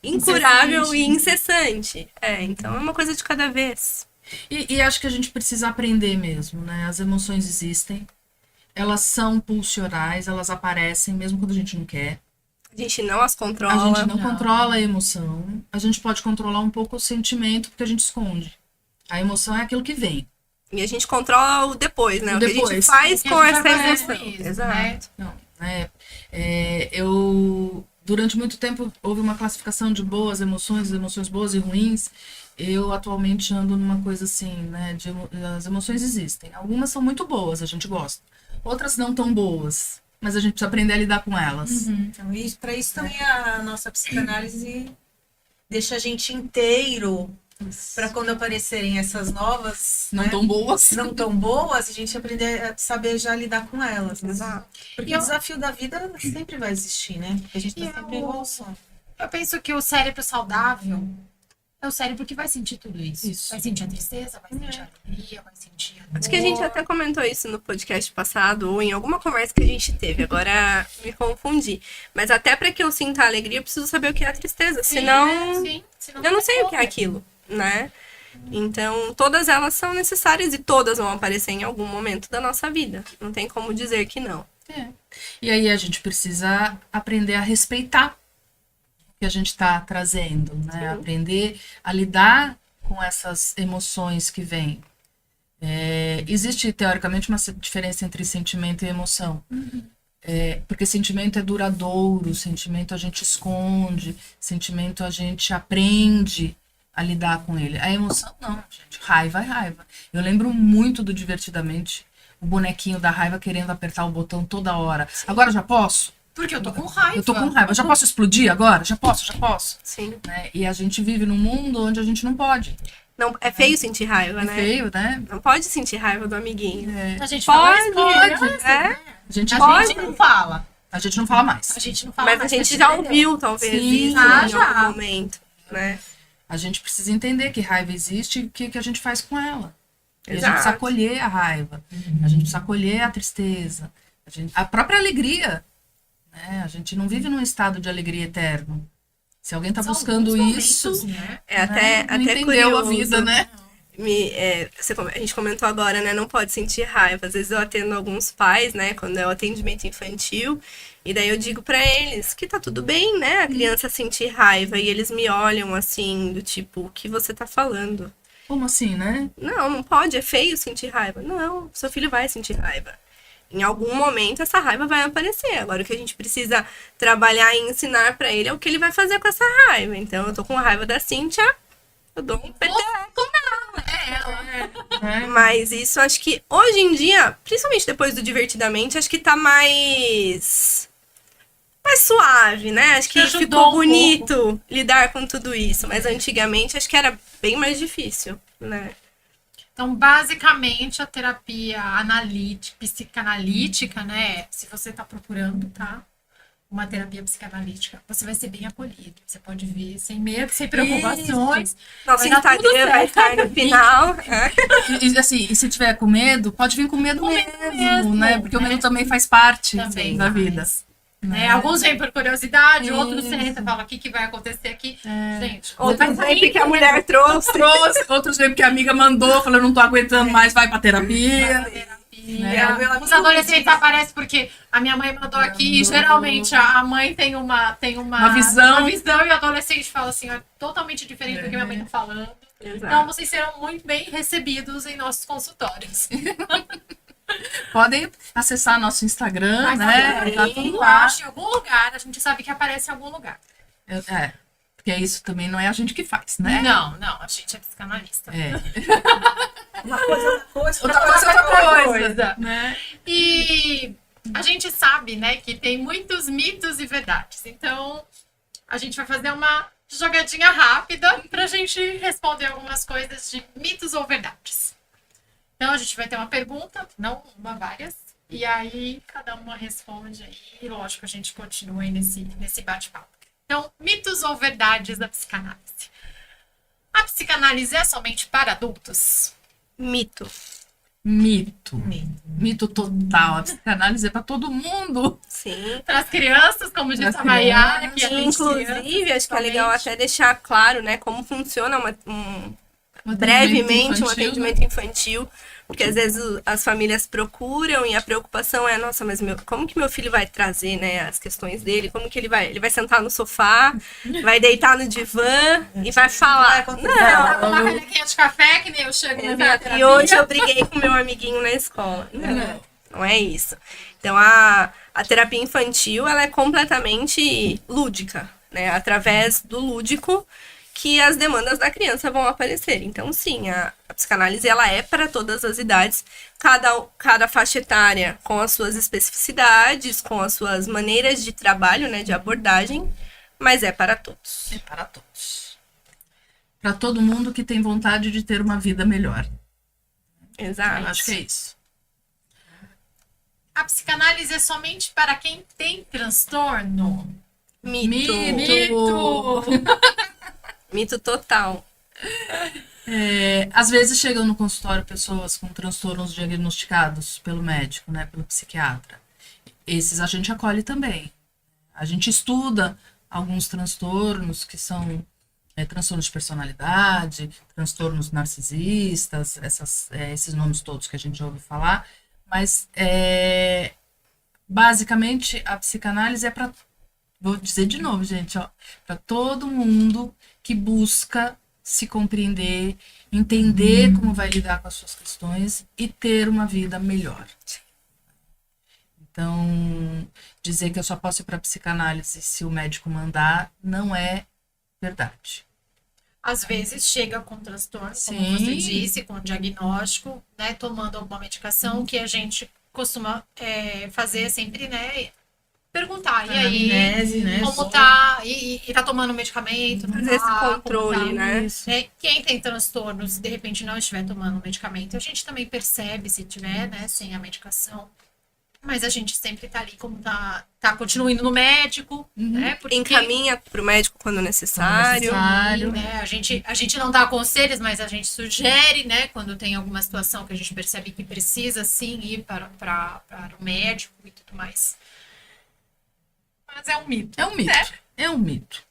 Speaker 2: incurável e incessante. Então é uma coisa de cada vez.
Speaker 3: E acho que a gente precisa aprender mesmo, né? As emoções existem, elas são pulsionais, elas aparecem mesmo quando a gente não quer.
Speaker 2: A gente não as
Speaker 3: A
Speaker 2: controla.
Speaker 3: gente não controla a emoção, a gente pode controlar um pouco o sentimento porque a gente esconde. A emoção é aquilo que vem.
Speaker 2: E a gente controla o depois, né?
Speaker 3: O
Speaker 2: O que a
Speaker 3: depois.
Speaker 2: gente faz
Speaker 1: O que
Speaker 2: com
Speaker 1: a gente
Speaker 2: essa
Speaker 1: vai fazer
Speaker 2: emoção.
Speaker 1: com isso,
Speaker 2: Exato.
Speaker 1: né?
Speaker 3: Não, né? Eu, durante muito tempo, houve uma classificação de boas emoções, emoções boas e ruins. Eu atualmente ando numa coisa assim, né? As emoções existem. Algumas são muito boas, a gente gosta. Outras não tão boas, mas a gente precisa aprender a lidar com elas.
Speaker 4: Então, para isso também a nossa psicanálise deixa a gente inteiro para quando aparecerem essas novas,
Speaker 3: Não
Speaker 4: né,
Speaker 3: tão boas.
Speaker 4: não tão boas, a gente aprender a saber já lidar com elas. Né?
Speaker 2: Exato.
Speaker 4: Porque o desafio da vida sempre vai existir, né? Porque a gente tá sempre em evolução.
Speaker 1: Eu penso que o cérebro saudável é o cérebro que vai sentir tudo isso.
Speaker 3: Isso.
Speaker 1: Vai sentir a tristeza, vai sentir a alegria, vai sentir a dor.
Speaker 2: Acho que a gente até comentou isso no podcast passado ou em alguma conversa que a gente teve. Agora me confundi. Mas até para que eu sinta a alegria, eu preciso saber o que é a tristeza. Senão,
Speaker 1: senão
Speaker 2: eu não sei o que
Speaker 1: como.
Speaker 2: é aquilo, né? Então, todas elas são necessárias e todas vão aparecer em algum momento da nossa vida. Não tem como dizer que não.
Speaker 3: E aí a gente precisa aprender a respeitar o que a gente está trazendo, né?
Speaker 2: Sim.
Speaker 3: Aprender a lidar com essas emoções que vêm. Existe, teoricamente, uma diferença entre sentimento e emoção. Porque sentimento é duradouro, sentimento a gente esconde, sentimento a gente aprende a lidar com ele. A emoção, não, gente. Raiva é raiva. Eu lembro muito do Divertidamente, o bonequinho da raiva querendo apertar o botão toda hora. Agora já posso?
Speaker 1: Porque eu tô com raiva.
Speaker 3: Eu tô com raiva. Já posso explodir agora? Já posso.
Speaker 2: Sim.
Speaker 3: Né? E a gente vive num mundo onde a gente não pode.
Speaker 2: Não, é feio sentir raiva,
Speaker 3: É
Speaker 2: né?
Speaker 3: feio, né?
Speaker 2: Não pode sentir raiva do amiguinho.
Speaker 1: A gente
Speaker 2: Pode,
Speaker 1: fala
Speaker 2: é.
Speaker 3: A gente,
Speaker 1: A gente não fala.
Speaker 3: a gente não fala mais.
Speaker 1: A gente não fala
Speaker 2: Mas a
Speaker 1: mais,
Speaker 2: gente já
Speaker 1: entendeu?
Speaker 2: ouviu, talvez,
Speaker 3: Sim,
Speaker 2: isso
Speaker 1: já.
Speaker 2: em algum momento, né?
Speaker 3: A gente precisa entender que raiva existe e o que a gente faz com ela. E a gente
Speaker 2: Exato.
Speaker 3: precisa acolher a raiva. A gente precisa acolher a tristeza. A própria alegria. Né? A gente não vive num estado de alegria eterno. Se alguém tá
Speaker 1: São
Speaker 3: buscando
Speaker 1: alguns
Speaker 3: isso,
Speaker 1: momentos, né?
Speaker 2: É até,
Speaker 3: não
Speaker 2: até
Speaker 3: entendeu
Speaker 2: curioso.
Speaker 3: a vida, né?
Speaker 2: A gente comentou agora, né? Não pode sentir raiva. Às vezes eu atendo alguns pais, né? Quando é o atendimento infantil. E daí eu digo pra eles que tá tudo bem, né? A criança sentir raiva. E eles me olham assim, do tipo, o que você tá falando?
Speaker 3: Como assim, né?
Speaker 2: Não, não pode, é feio sentir raiva. Não, seu filho vai sentir raiva. Em algum momento essa raiva vai aparecer. Agora o que a gente precisa trabalhar e ensinar pra ele é o que ele vai fazer com essa raiva. Então eu tô com raiva da Cíntia, eu dou um peteleco. Mas isso acho que hoje em dia, principalmente depois do Divertidamente, acho que tá mais suave, né? Acho que
Speaker 1: Ajudou
Speaker 2: ficou
Speaker 1: um
Speaker 2: bonito lidar com tudo isso. Mas antigamente acho que era bem mais difícil, né?
Speaker 1: Então, basicamente, a terapia psicanalítica, né? Se você está procurando, tá? Uma terapia psicanalítica, você vai ser bem acolhido. Você pode vir sem medo, sem preocupações.
Speaker 2: Nosso
Speaker 1: Vai dar tudo
Speaker 2: Instagram vai
Speaker 1: certo.
Speaker 2: estar no final.
Speaker 3: E se tiver com medo, pode vir com medo mesmo, né? Porque o medo também faz parte
Speaker 1: Também
Speaker 3: da
Speaker 1: faz.
Speaker 3: vida.
Speaker 1: Né? Alguns vêm por curiosidade,
Speaker 3: Isso.
Speaker 1: outros sentam e falam: o que vai acontecer aqui? Gente,
Speaker 2: Outro
Speaker 1: vai
Speaker 2: sempre que a mulher trouxe.
Speaker 3: Outros veio porque a amiga mandou, falou, não tô aguentando mais, vai pra terapia.
Speaker 1: terapia.
Speaker 4: É.
Speaker 1: Os adolescentes aparecem porque a minha mãe mandou aqui e geralmente a mãe tem uma
Speaker 3: visão.
Speaker 1: e o adolescente fala assim, é totalmente diferente do que minha mãe tá falando. Então vocês serão muito bem recebidos em nossos consultórios.
Speaker 3: Podem acessar nosso Instagram,
Speaker 1: Mas
Speaker 3: né? Tá
Speaker 1: aí,
Speaker 3: tudo lá.
Speaker 1: acha em algum lugar, a gente sabe que aparece em algum lugar.
Speaker 3: Porque isso também não é a gente que faz, né?
Speaker 1: Não, a gente é psicanalista.
Speaker 4: Uma coisa,
Speaker 3: Outra coisa é outra coisa.
Speaker 1: Né? E a gente sabe, né, que tem muitos mitos e verdades. Então, a gente vai fazer uma jogadinha rápida pra gente responder algumas coisas de mitos ou verdades. Então, a gente vai ter uma pergunta, não uma, várias. E aí, cada uma responde aí. E, lógico, a gente continua aí nesse bate-papo. Então, mitos ou verdades da psicanálise? A psicanálise é somente para adultos?
Speaker 2: Mito.
Speaker 3: Mito total. A psicanálise é para todo mundo.
Speaker 2: Sim.
Speaker 1: Para as crianças, como disse
Speaker 3: Pras
Speaker 1: a Maiara, que
Speaker 3: crianças.
Speaker 1: é
Speaker 2: Inclusive, acho que é legal até deixar claro, né, como funciona
Speaker 3: Um
Speaker 2: brevemente um
Speaker 3: infantil,
Speaker 2: atendimento infantil, porque às vezes as famílias procuram e a preocupação é, nossa, mas como que meu filho vai trazer, né, as questões dele, como que ele vai sentar no sofá, vai deitar no divã e vai falar.
Speaker 1: Tá com uma canequinha de café, que nem eu chego na minha
Speaker 2: Exato.
Speaker 1: terapia.
Speaker 2: E hoje eu briguei com meu amiguinho na escola. Não é isso. Então, a terapia infantil, ela é completamente lúdica, né? Através do lúdico que as demandas da criança vão aparecer. Então, sim, a psicanálise, ela é para todas as idades, cada faixa etária com as suas especificidades, com as suas maneiras de trabalho, né, de abordagem, mas é para todos.
Speaker 3: É para todos. Para todo mundo que tem vontade de ter uma vida melhor.
Speaker 2: Exato.
Speaker 3: Eu acho que é isso.
Speaker 1: A psicanálise é somente para quem tem transtorno?
Speaker 2: Mito.
Speaker 1: Mito!
Speaker 2: Mito total.
Speaker 3: Às vezes chegam no consultório pessoas com transtornos diagnosticados pelo médico, né, pelo psiquiatra. Esses a gente acolhe também. A gente estuda alguns transtornos que são transtornos de personalidade, transtornos narcisistas, esses nomes todos que a gente já ouviu falar. Mas, basicamente, a psicanálise é para, vou dizer de novo, gente, para todo mundo que busca se compreender, entender como vai lidar com as suas questões e ter uma vida melhor. Então, dizer que eu só posso ir para psicanálise se o médico mandar não é verdade.
Speaker 1: Às vezes chega com transtorno, como
Speaker 3: Sim.
Speaker 1: você disse, com diagnóstico, né, tomando alguma medicação, que a gente costuma fazer sempre, né, perguntar, e aí,
Speaker 4: Anamnese, né?
Speaker 1: como tá, e tá tomando medicamento, não
Speaker 2: Fazer esse
Speaker 1: tá,
Speaker 2: controle,
Speaker 1: como tá,
Speaker 2: né?
Speaker 1: né? Quem tem transtorno, se de repente não estiver tomando medicamento, a gente também percebe se tiver, né, sem a medicação. Mas a gente sempre tá ali como tá continua indo no médico, né? Porque,
Speaker 2: Encaminha pro médico quando necessário.
Speaker 1: né? A gente não dá conselhos, mas a gente sugere, né? Quando tem alguma situação que a gente percebe que precisa, sim, ir para o médico e tudo mais. Mas é um mito.
Speaker 3: É um mito.
Speaker 1: né?
Speaker 3: É um mito.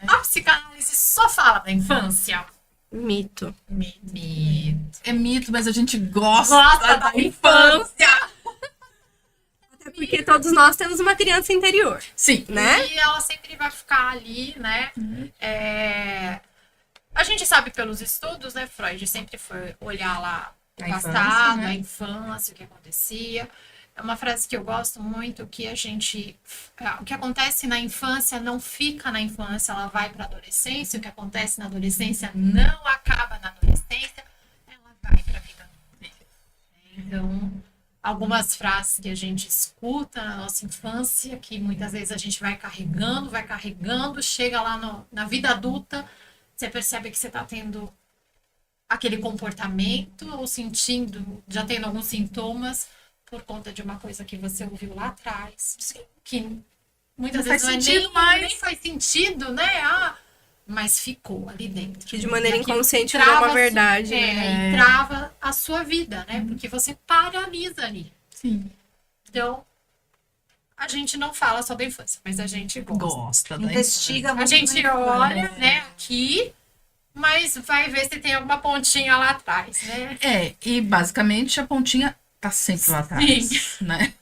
Speaker 1: A psicanálise só fala da infância.
Speaker 2: Mito.
Speaker 1: Mito.
Speaker 3: É mito, mas a gente gosta
Speaker 1: Gosta da infância.
Speaker 2: Até porque todos nós temos uma criança interior,
Speaker 3: Sim.
Speaker 2: né?
Speaker 1: E ela sempre vai ficar ali, né? A gente sabe pelos estudos, né? Freud sempre foi olhar lá o
Speaker 4: A infância,
Speaker 1: passado,
Speaker 4: né?
Speaker 1: a infância, o que acontecia. É uma frase que eu gosto muito, que o que acontece na infância não fica na infância, ela vai para a adolescência. O que acontece na adolescência não acaba na adolescência, ela vai para a vida adulta. Então, algumas frases que a gente escuta na nossa infância, que muitas vezes a gente vai carregando, chega lá na vida adulta, você percebe que você está tendo aquele comportamento ou sentindo, já tendo alguns sintomas por conta de uma coisa que você ouviu lá atrás, que muitas
Speaker 3: Não
Speaker 1: vezes
Speaker 3: faz
Speaker 1: não
Speaker 3: sentido
Speaker 1: nem faz sentido, né? Mas ficou ali dentro.
Speaker 2: Que de maneira
Speaker 1: E aquilo
Speaker 2: inconsciente
Speaker 1: trava
Speaker 2: virou uma
Speaker 1: a
Speaker 2: verdade, né?
Speaker 1: e trava a sua vida, né? Porque você paralisa ali.
Speaker 3: Sim.
Speaker 1: Então, a gente não fala só da infância, mas a gente gosta.
Speaker 3: Gosta da
Speaker 4: Investiga
Speaker 1: A
Speaker 4: muito.
Speaker 1: gente
Speaker 4: na
Speaker 1: olha,
Speaker 4: infância.
Speaker 1: né, aqui, mas vai ver se tem alguma pontinha lá atrás, né?
Speaker 3: E basicamente a pontinha tá sempre lá atrás, né?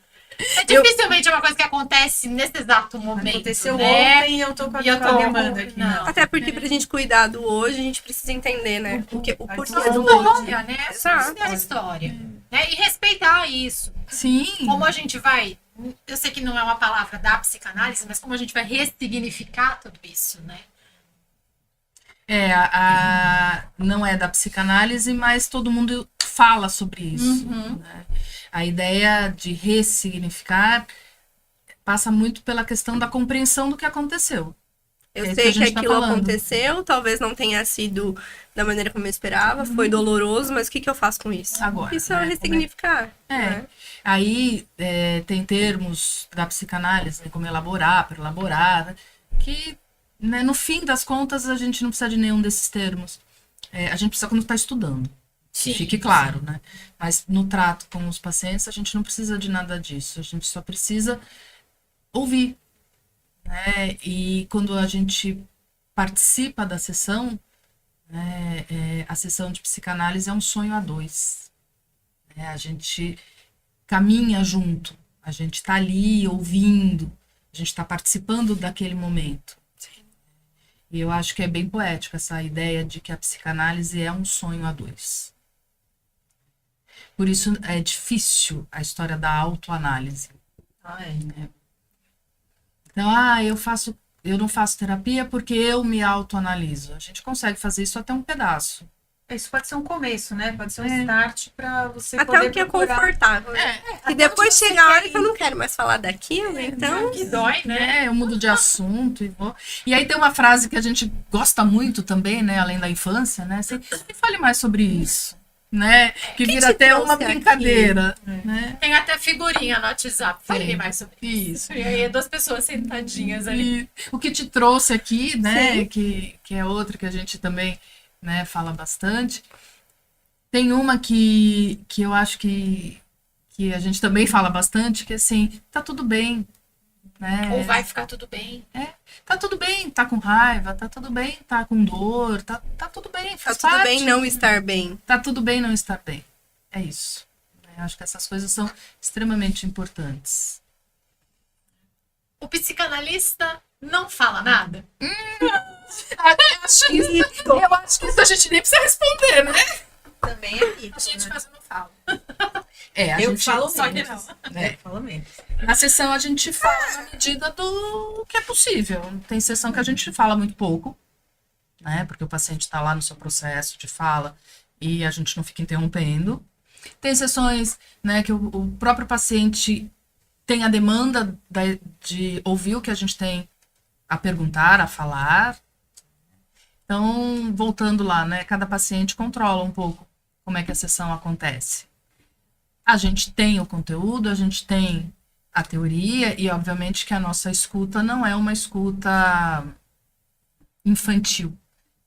Speaker 1: Dificilmente é uma coisa que acontece nesse exato momento,
Speaker 4: Aconteceu
Speaker 1: né?
Speaker 4: ontem e eu tô com a
Speaker 1: E eu
Speaker 4: com a
Speaker 1: tô-
Speaker 4: demanda aqui.
Speaker 1: não.
Speaker 2: Até porque pra gente cuidar do hoje, a gente precisa entender, né? O porquê
Speaker 1: Só
Speaker 2: do hoje.
Speaker 1: história, né?
Speaker 2: Exato.
Speaker 1: Só a história. Né? E respeitar isso.
Speaker 3: Sim.
Speaker 1: Como a gente vai... Eu sei que não é uma palavra da psicanálise, mas como a gente vai ressignificar tudo isso, né?
Speaker 3: Não é da psicanálise, mas todo mundo fala sobre isso. Né? A ideia de ressignificar passa muito pela questão da compreensão do que aconteceu.
Speaker 2: Eu
Speaker 3: É isso
Speaker 2: sei
Speaker 3: que a
Speaker 2: que
Speaker 3: gente tá
Speaker 2: aquilo
Speaker 3: falando.
Speaker 2: aconteceu, talvez não tenha sido da maneira como eu esperava, foi doloroso, mas o que eu faço com isso?
Speaker 3: Agora,
Speaker 2: Isso é
Speaker 3: né?
Speaker 2: ressignificar. né?
Speaker 3: Aí tem termos da psicanálise, né, como elaborar, para elaborar, que, né, no fim das contas, a gente não precisa de nenhum desses termos. A gente precisa quando está estudando.
Speaker 1: Sim,
Speaker 3: Fique claro, né? Mas no trato com os pacientes, a gente não precisa de nada disso. A gente só precisa ouvir, né? E quando a gente participa da sessão, né, a sessão de psicanálise é um sonho a dois. Né? A gente caminha junto, a gente está ali ouvindo, a gente está participando daquele momento. E eu acho que é bem poético essa ideia de que a psicanálise é um sonho a dois. Por isso é difícil a história da autoanálise. Então, eu não faço terapia porque eu me autoanaliso. A gente consegue fazer isso até um pedaço.
Speaker 4: Isso pode ser um começo, né? Pode ser um start para você
Speaker 2: Até
Speaker 4: poder
Speaker 2: o que é
Speaker 4: procurar.
Speaker 2: confortável. E depois chega a hora que eu não quero mais falar daquilo, então...
Speaker 1: Que dói, né?
Speaker 3: Eu mudo de assunto e vou. E aí tem uma frase que a gente gosta muito também, né? Além da infância, né? Assim, me fale mais sobre isso. Né? Que vira
Speaker 2: te
Speaker 3: até uma
Speaker 2: trouxe
Speaker 3: brincadeira. Né?
Speaker 1: Tem até figurinha no WhatsApp. Falei
Speaker 3: Tem.
Speaker 1: mais sobre
Speaker 3: Isso.
Speaker 1: E aí, duas pessoas sentadinhas ali.
Speaker 3: E o que te trouxe aqui, né?
Speaker 2: Sim.
Speaker 3: Que é outra que a gente também, né, fala bastante. Tem uma que eu acho que a gente também fala bastante, que assim, tá tudo bem. Né?
Speaker 1: Ou vai ficar tudo bem.
Speaker 3: Tá tudo bem, tá com raiva, tá tudo bem, tá com dor, tá tudo bem,
Speaker 2: Tá
Speaker 3: faz
Speaker 2: tudo
Speaker 3: parte.
Speaker 2: bem não estar bem.
Speaker 3: Tá tudo bem não estar bem. É isso. Eu acho que essas coisas são extremamente importantes.
Speaker 1: O psicanalista não fala nada.
Speaker 3: Eu acho que isso a gente nem precisa responder, né?
Speaker 4: Também é mito,
Speaker 1: A gente
Speaker 4: né?
Speaker 1: quase não fala.
Speaker 3: A
Speaker 4: Eu
Speaker 3: gente
Speaker 4: falo
Speaker 1: só que
Speaker 4: menos.
Speaker 1: não.
Speaker 4: Eu falo menos.
Speaker 3: Na sessão a gente fala na medida do que é possível. Tem sessão que a gente fala muito pouco, né? Porque o paciente está lá no seu processo de fala e a gente não fica interrompendo. Tem sessões, né, que o próprio paciente tem a demanda de ouvir o que a gente tem a perguntar, a falar. Então, voltando lá, né? Cada paciente controla um pouco como é que a sessão acontece. A gente tem o conteúdo, a gente tem a teoria e, obviamente, que a nossa escuta não é uma escuta infantil,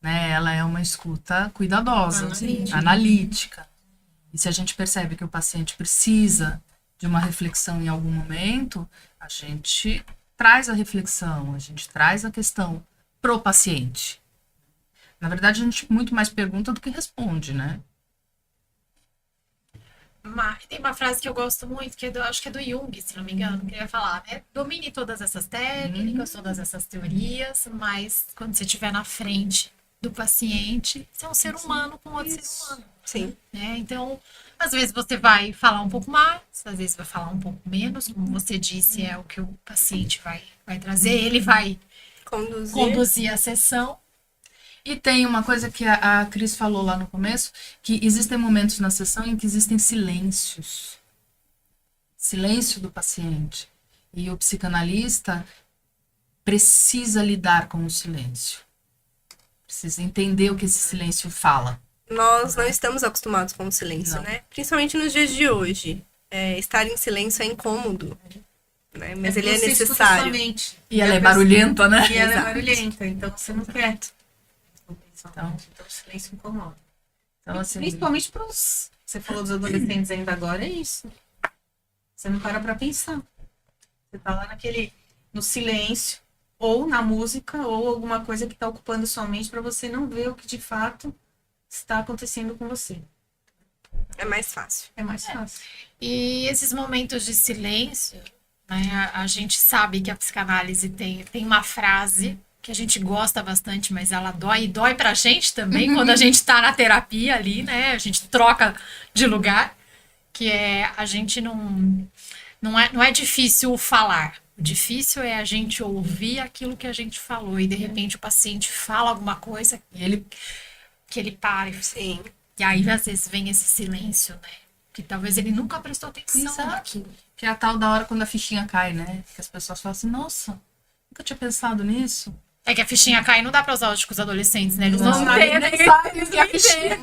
Speaker 3: né? Ela é uma escuta cuidadosa, analítica. E se a gente percebe que o paciente precisa de uma reflexão em algum momento, a gente traz a reflexão, a gente traz a questão pro paciente. Na verdade, a gente muito mais pergunta do que responde, né?
Speaker 1: Tem uma frase que eu gosto muito, que acho que é do Jung, se não me engano, que ele vai falar, né? Domine todas essas técnicas, todas essas teorias, mas quando você estiver na frente do paciente, você é um ser humano com outro ser humano.
Speaker 2: Sim.
Speaker 1: Né? Então, às vezes você vai falar um pouco mais, às vezes vai falar um pouco menos, como você disse, é o que o paciente vai trazer, ele vai conduzir a sessão.
Speaker 3: E tem uma coisa que a Cris falou lá no começo, que existem momentos na sessão em que existem silêncios. Silêncio do paciente. E o psicanalista precisa lidar com o silêncio. Precisa entender o que esse silêncio fala.
Speaker 2: Nós não estamos acostumados com o silêncio,
Speaker 3: Não.
Speaker 2: né? Principalmente nos dias de hoje. Estar em silêncio é incômodo, né? Mas ele é
Speaker 4: Você escuta
Speaker 2: necessário.
Speaker 4: somente.
Speaker 3: E ela é barulhenta, né?
Speaker 4: E ela é
Speaker 2: Exato.
Speaker 4: barulhenta, então você não quer.
Speaker 3: Então.
Speaker 4: Então o silêncio incomoda.
Speaker 3: Então, assim,
Speaker 4: Principalmente para os. Você falou dos adolescentes ainda agora, é isso. Você não para pra pensar. Você tá lá no silêncio, ou na música, ou alguma coisa que tá ocupando sua mente para você não ver o que de fato está acontecendo com você.
Speaker 2: É mais fácil.
Speaker 4: É mais fácil.
Speaker 1: E esses momentos de silêncio, né, a gente sabe que a psicanálise tem uma frase que a gente gosta bastante, mas ela dói, e dói pra gente também, quando a gente tá na terapia ali, né? A gente troca de lugar, que é a gente não é difícil falar. O difícil é a gente ouvir aquilo que a gente falou e de repente o paciente fala alguma coisa que ele para
Speaker 2: Sim.
Speaker 1: e aí às vezes vem esse silêncio, né? Que talvez ele nunca prestou atenção
Speaker 3: Exato.
Speaker 1: naquilo.
Speaker 3: que é a tal da hora quando a fichinha cai, né? Que as pessoas falam assim, nossa, nunca tinha pensado nisso.
Speaker 1: É que a fichinha cai e não dá pra usar hoje com os adolescentes, né? Eles não,
Speaker 3: Não,
Speaker 1: entendem.
Speaker 3: nem sabem que a fichinha.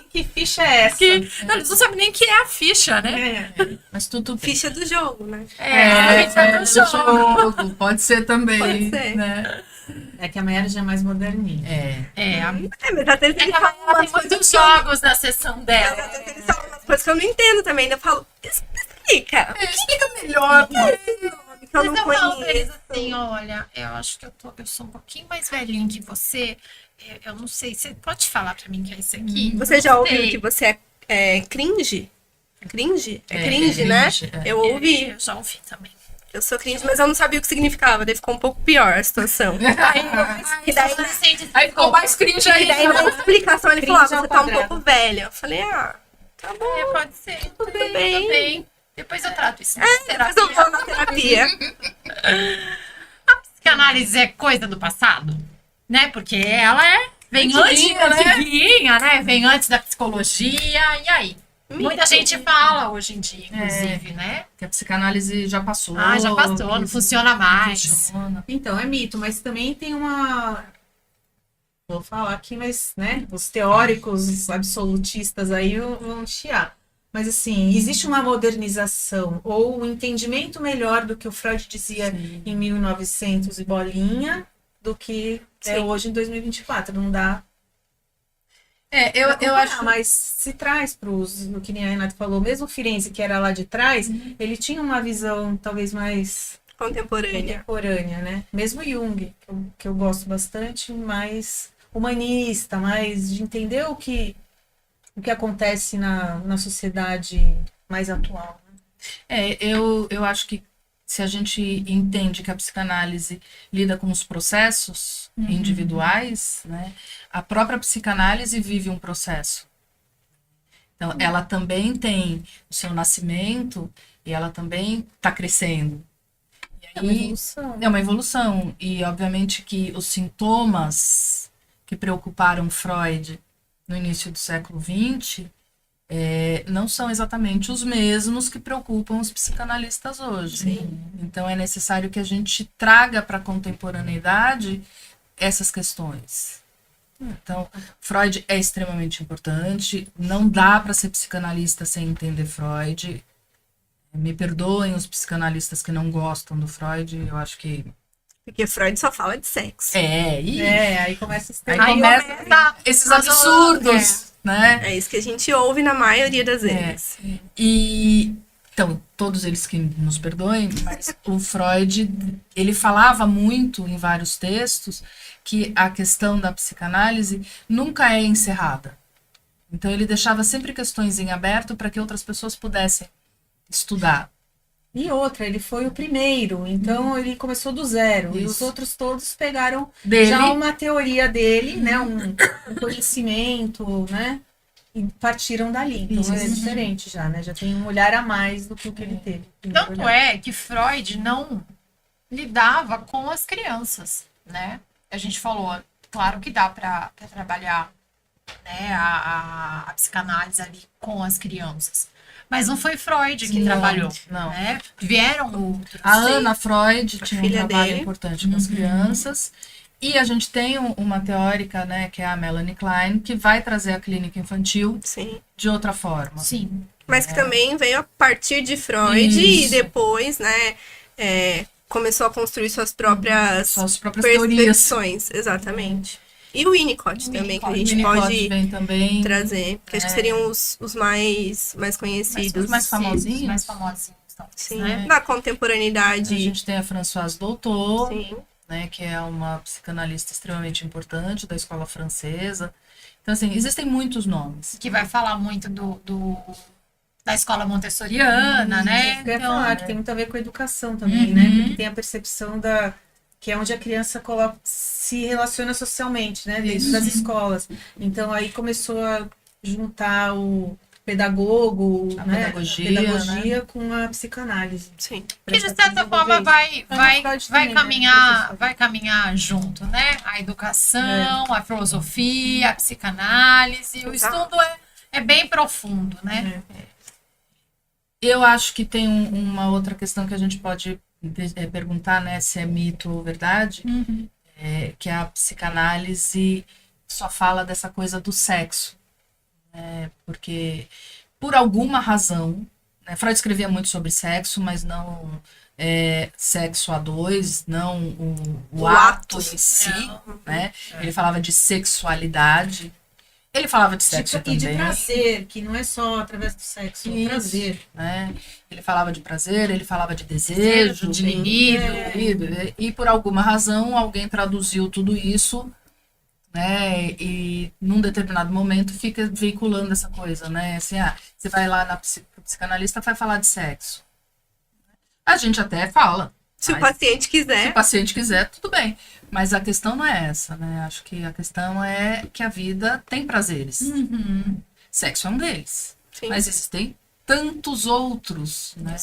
Speaker 4: Que ficha é essa?
Speaker 1: Não, eles não sabem nem o que é a ficha, né?
Speaker 3: Mas tudo
Speaker 2: Ficha do jogo, né?
Speaker 1: A ficha
Speaker 3: é
Speaker 1: do
Speaker 3: do
Speaker 1: jogo.
Speaker 3: jogo. Pode ser também.
Speaker 2: Pode ser.
Speaker 3: Né?
Speaker 4: É que a Mayara já é mais moderninha.
Speaker 2: Mas às vezes
Speaker 1: É
Speaker 2: ele
Speaker 1: que a
Speaker 2: fala
Speaker 1: Mayara tem
Speaker 2: umas coisas
Speaker 1: muitos jogos na sessão dela.
Speaker 2: Às vezes ele fala umas coisas que eu não entendo também. Ainda falo, explica.
Speaker 3: Explica melhor.
Speaker 2: Que eu
Speaker 1: Mas
Speaker 2: não
Speaker 1: eu falo pra eles
Speaker 2: conheço.
Speaker 1: assim, olha, eu acho que eu sou um pouquinho mais velhinho que você. Eu não sei, você pode falar pra mim que é esse aqui?
Speaker 2: Você já
Speaker 1: Não
Speaker 2: ouviu
Speaker 1: sei.
Speaker 2: que você é cringe? Cringe? É
Speaker 3: É,
Speaker 2: cringe,
Speaker 3: é
Speaker 2: né?
Speaker 3: cringe, é.
Speaker 2: Eu ouvi.
Speaker 1: Eu já ouvi também.
Speaker 2: Eu sou cringe, mas eu não sabia o que significava. Daí ficou um pouco pior a situação.
Speaker 1: E daí, adolescente,
Speaker 3: Aí ficou mais cringe
Speaker 2: E
Speaker 3: aí.
Speaker 2: daí na explicação ele falou,
Speaker 4: Cringe ao
Speaker 2: você tá um
Speaker 4: quadrado.
Speaker 2: pouco velha. Eu falei, tá bom.
Speaker 1: pode ser. Tudo
Speaker 2: bem.
Speaker 1: Depois eu trato isso.
Speaker 2: Depois eu vou na terapia.
Speaker 1: Psicanálise é coisa do passado, né? Porque ela vem
Speaker 3: Antiguinha,
Speaker 1: antiguinha, né? Vem antes da psicologia. E aí? Muita gente fala hoje em dia, inclusive, né?
Speaker 3: Que a psicanálise já passou.
Speaker 1: Já passou, não funciona mais.
Speaker 3: Funciona.
Speaker 4: Então, é mito, mas também tem uma. Vou falar aqui, mas, né? Os teóricos os absolutistas aí vão chiar. Mas, assim, existe uma modernização ou um entendimento melhor do que o Freud dizia em 1900 e bolinha do que é hoje em 2024. Não dá.
Speaker 3: Eu acho.
Speaker 4: Mas se traz para o que nem a Renata falou, mesmo o Firenze, que era lá de trás, ele tinha uma visão talvez mais
Speaker 2: Contemporânea.
Speaker 4: contemporânea, né? Mesmo Jung, que eu gosto bastante, mais humanista, mais de entender o que acontece na sociedade mais atual. Né?
Speaker 3: Eu acho que se a gente entende que a psicanálise lida com os processos individuais, né, a própria psicanálise vive um processo. Então, ela também tem o seu nascimento e ela também está crescendo.
Speaker 4: É uma evolução.
Speaker 3: É uma evolução. E, obviamente, que os sintomas que preocuparam Freud no início do século XX não são exatamente os mesmos que preocupam os psicanalistas hoje.
Speaker 2: Sim.
Speaker 3: Então, é necessário que a gente traga para a contemporaneidade essas questões. Então, Freud é extremamente importante. Não dá para ser psicanalista sem entender Freud. Me perdoem os psicanalistas que não gostam do Freud. Eu acho que
Speaker 2: Porque Freud só fala de sexo.
Speaker 4: Aí começa esse
Speaker 3: Aí
Speaker 4: tema.
Speaker 3: começa esses absurdos, né?
Speaker 2: É isso que a gente ouve na maioria das vezes.
Speaker 3: E então, todos eles que nos perdoem, mas o Freud, ele falava muito em vários textos que a questão da psicanálise nunca é encerrada. Então, ele deixava sempre questões em aberto para que outras pessoas pudessem estudar.
Speaker 4: E outra, ele foi o primeiro, então ele começou do zero. E os
Speaker 3: Isso.
Speaker 4: outros todos pegaram
Speaker 3: Dele.
Speaker 4: já uma teoria dele, né? Um conhecimento, né? E partiram dali. Então é diferente já, né? Já tem um olhar a mais do que o que ele teve.
Speaker 1: Tanto é que Freud não lidava com as crianças, né? A gente falou, claro que dá para trabalhar, né, a psicanálise ali com as crianças. Mas não foi Freud que
Speaker 3: Não,
Speaker 1: trabalhou,
Speaker 3: não.
Speaker 1: né? Vieram outros.
Speaker 3: A Ana Freud tinha um
Speaker 2: filha
Speaker 3: trabalho
Speaker 2: dele.
Speaker 3: importante com as crianças. E a gente tem uma teórica, né, que é a Melanie Klein, que vai trazer a clínica infantil
Speaker 2: Sim.
Speaker 3: de outra forma.
Speaker 1: Sim.
Speaker 2: Mas que também veio a partir de Freud
Speaker 3: Isso.
Speaker 2: e depois, né, começou a construir suas próprias
Speaker 3: Suas próprias teorias.
Speaker 2: percepções. Exatamente. E o Winnicott também, que a gente
Speaker 3: Winnicott
Speaker 2: pode
Speaker 3: vem também.
Speaker 2: trazer. Que acho que seriam os mais conhecidos.
Speaker 3: Os mais famosinhos.
Speaker 1: Os mais famosinhos. Talvez,
Speaker 2: Sim.
Speaker 1: né?
Speaker 2: Na
Speaker 3: A
Speaker 2: contemporaneidade.
Speaker 3: gente tem a Françoise Doutor,
Speaker 2: Sim.
Speaker 3: né, que é uma psicanalista extremamente importante da escola francesa. Então, assim, existem muitos nomes.
Speaker 1: Que vai falar muito da escola montessoriana, né?
Speaker 4: Eu ia
Speaker 1: Então,
Speaker 4: falar que tem muito a ver com a educação também, né? Porque tem a percepção que é onde a criança se relaciona socialmente, né? Dentro das escolas. Então aí começou a juntar o pedagogo,
Speaker 3: A
Speaker 4: né?
Speaker 3: pedagogia,
Speaker 4: com a psicanálise.
Speaker 2: Sim.
Speaker 1: que de certa forma vai
Speaker 4: Freud também,
Speaker 1: caminhar,
Speaker 4: né?
Speaker 1: vai caminhar junto, né? A educação, a filosofia, a psicanálise, o
Speaker 2: Exato.
Speaker 1: estudo é bem profundo, né?
Speaker 3: Eu acho que tem uma outra questão que a gente pode perguntar, né, se é mito ou verdade. que a psicanálise só fala dessa coisa do sexo, né? Porque, por alguma razão, né, Freud escrevia muito sobre sexo, mas não sexo a dois, não o ato em si, né? Ele falava de sexualidade, ele falava de sexo
Speaker 4: E de
Speaker 3: também.
Speaker 4: prazer, que não é só através do sexo, é o prazer.
Speaker 3: Né? Ele falava de prazer, ele falava de desejo,
Speaker 1: de libido.
Speaker 3: e por alguma razão alguém traduziu tudo isso, né? E num determinado momento fica veiculando essa coisa, né? Assim, você vai lá na psicanalista, vai falar de sexo. A gente até fala.
Speaker 2: Se o
Speaker 3: mas
Speaker 2: paciente
Speaker 3: se o
Speaker 2: quiser.
Speaker 3: paciente quiser, tudo bem. Mas a questão não é essa, né? Acho que a questão é que a vida tem prazeres. Sexo é um deles.
Speaker 2: Sim.
Speaker 3: Mas existem tantos outros, né?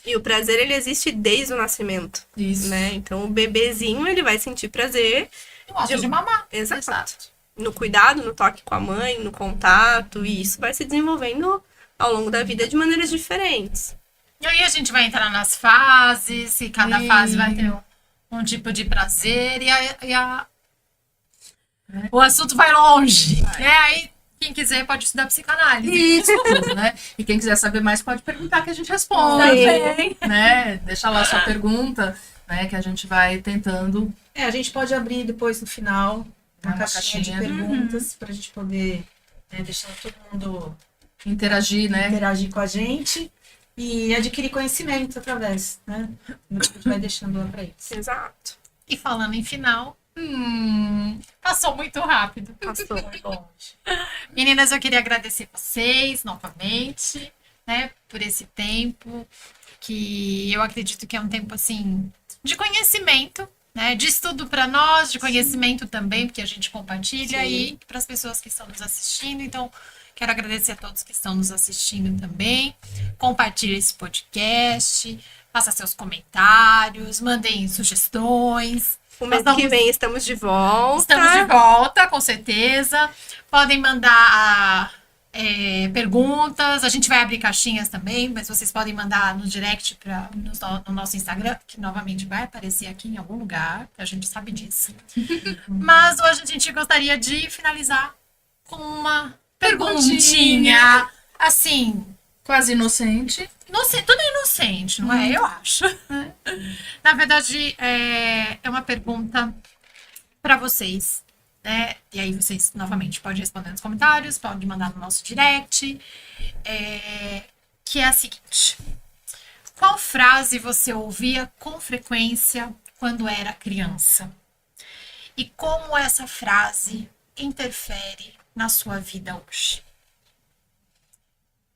Speaker 2: E o prazer, ele existe desde o nascimento,
Speaker 3: Isso.
Speaker 2: né? Então, o bebezinho, ele vai sentir prazer.
Speaker 1: Eu gosto de mamar.
Speaker 2: Exato. No cuidado, no toque com a mãe, no contato. E isso vai se desenvolvendo ao longo da vida de maneiras diferentes.
Speaker 1: E aí a gente vai entrar nas fases, e cada fase vai ter um tipo de prazer, o assunto vai longe. Aí, quem quiser pode estudar psicanálise.
Speaker 3: Isso, né? E quem quiser saber mais pode perguntar que a gente responde.
Speaker 1: Também.
Speaker 3: Né? Deixa lá sua pergunta, né? Que a gente vai tentando.
Speaker 4: A gente pode abrir depois no final uma
Speaker 3: Uma
Speaker 4: caixinha de
Speaker 3: caixinha.
Speaker 4: perguntas pra gente poder deixar todo mundo
Speaker 3: Interagir, né?
Speaker 4: interagir com a gente e adquirir conhecimento através, né? A gente vai deixando lá pra eles.
Speaker 2: Exato.
Speaker 1: E falando em final, passou muito rápido.
Speaker 2: Passou.
Speaker 1: Meninas, eu queria agradecer vocês novamente, né, por esse tempo, que eu acredito que é um tempo, assim, de conhecimento, né, de estudo para nós, de conhecimento também, porque a gente compartilha, e para as pessoas que estão nos assistindo. Então, quero agradecer a todos que estão nos assistindo também. Compartilhe esse podcast, faça seus comentários, mandem sugestões.
Speaker 2: O mês que vem estamos de volta.
Speaker 1: Estamos de volta, com certeza. Podem mandar perguntas. A gente vai abrir caixinhas também, mas vocês podem mandar no direct no nosso Instagram, que novamente vai aparecer aqui em algum lugar, a gente sabe disso. Mas hoje a gente gostaria de finalizar com uma perguntinha. Assim,
Speaker 3: Quase inocente.
Speaker 1: tudo é inocente, não é? Eu acho. Na verdade, é uma pergunta para vocês, né? E aí vocês, novamente, podem responder nos comentários, podem mandar no nosso direct, que é a seguinte. Qual frase você ouvia com frequência quando era criança? E como essa frase interfere na sua vida hoje?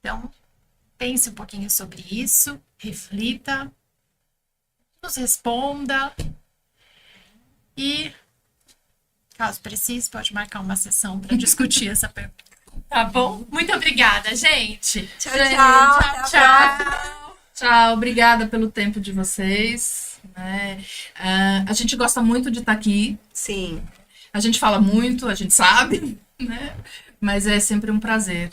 Speaker 1: Então, pense um pouquinho sobre isso, reflita, nos responda e, caso precise, pode marcar uma sessão para discutir essa pergunta. Tá bom? Muito obrigada, gente.
Speaker 2: Tchau, tchau. Até a
Speaker 1: Tchau.
Speaker 3: Tchau, obrigada pelo tempo de vocês. Né? A gente gosta muito de estar aqui.
Speaker 2: Sim.
Speaker 3: A gente fala muito, a gente sabe, né? Mas é sempre um prazer.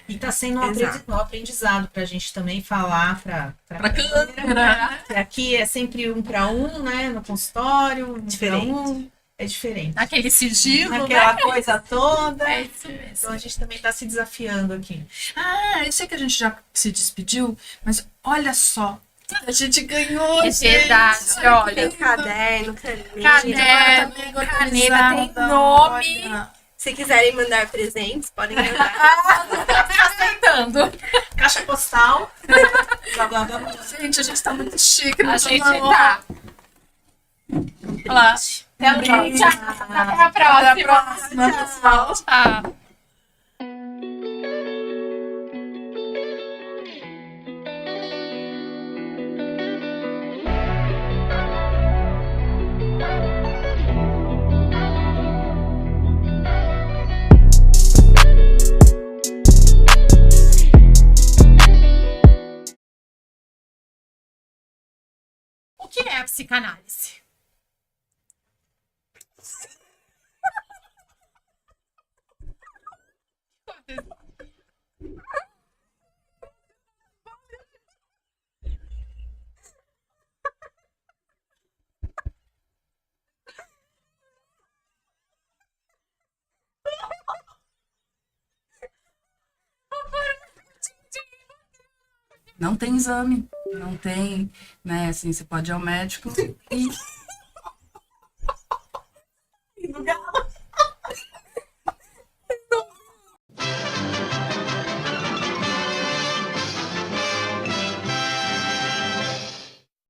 Speaker 4: E tá sendo
Speaker 2: Exato.
Speaker 4: um aprendizado pra gente também falar pra
Speaker 3: câmera.
Speaker 4: que aqui é sempre um pra um, né? No consultório, um
Speaker 2: Diferente.
Speaker 4: pra um. É diferente.
Speaker 1: Aquele sigilo,
Speaker 4: Aquela
Speaker 1: né?
Speaker 4: coisa toda.
Speaker 1: É isso mesmo.
Speaker 4: Então a gente também tá se desafiando aqui.
Speaker 3: Eu sei que a gente já se despediu, mas olha só. A gente ganhou,
Speaker 1: É
Speaker 3: gente.
Speaker 1: verdade, olha.
Speaker 2: Tem caderno, caneta.
Speaker 1: Caderno, caneta, tem nome.
Speaker 3: Olha.
Speaker 2: Se quiserem mandar presentes, podem mandar.
Speaker 1: Aceitando.
Speaker 4: Caixa postal. Blá, blá, blá, blá.
Speaker 3: Gente, a gente tá muito chique.
Speaker 1: A gente tá. Olha lá. Até a próxima. Até a próxima.
Speaker 3: Até a próxima, pessoal.
Speaker 1: Tchau. O que é a psicanálise?
Speaker 3: Não tem exame, não tem, né, assim, você pode ir ao médico e...
Speaker 4: E no galo.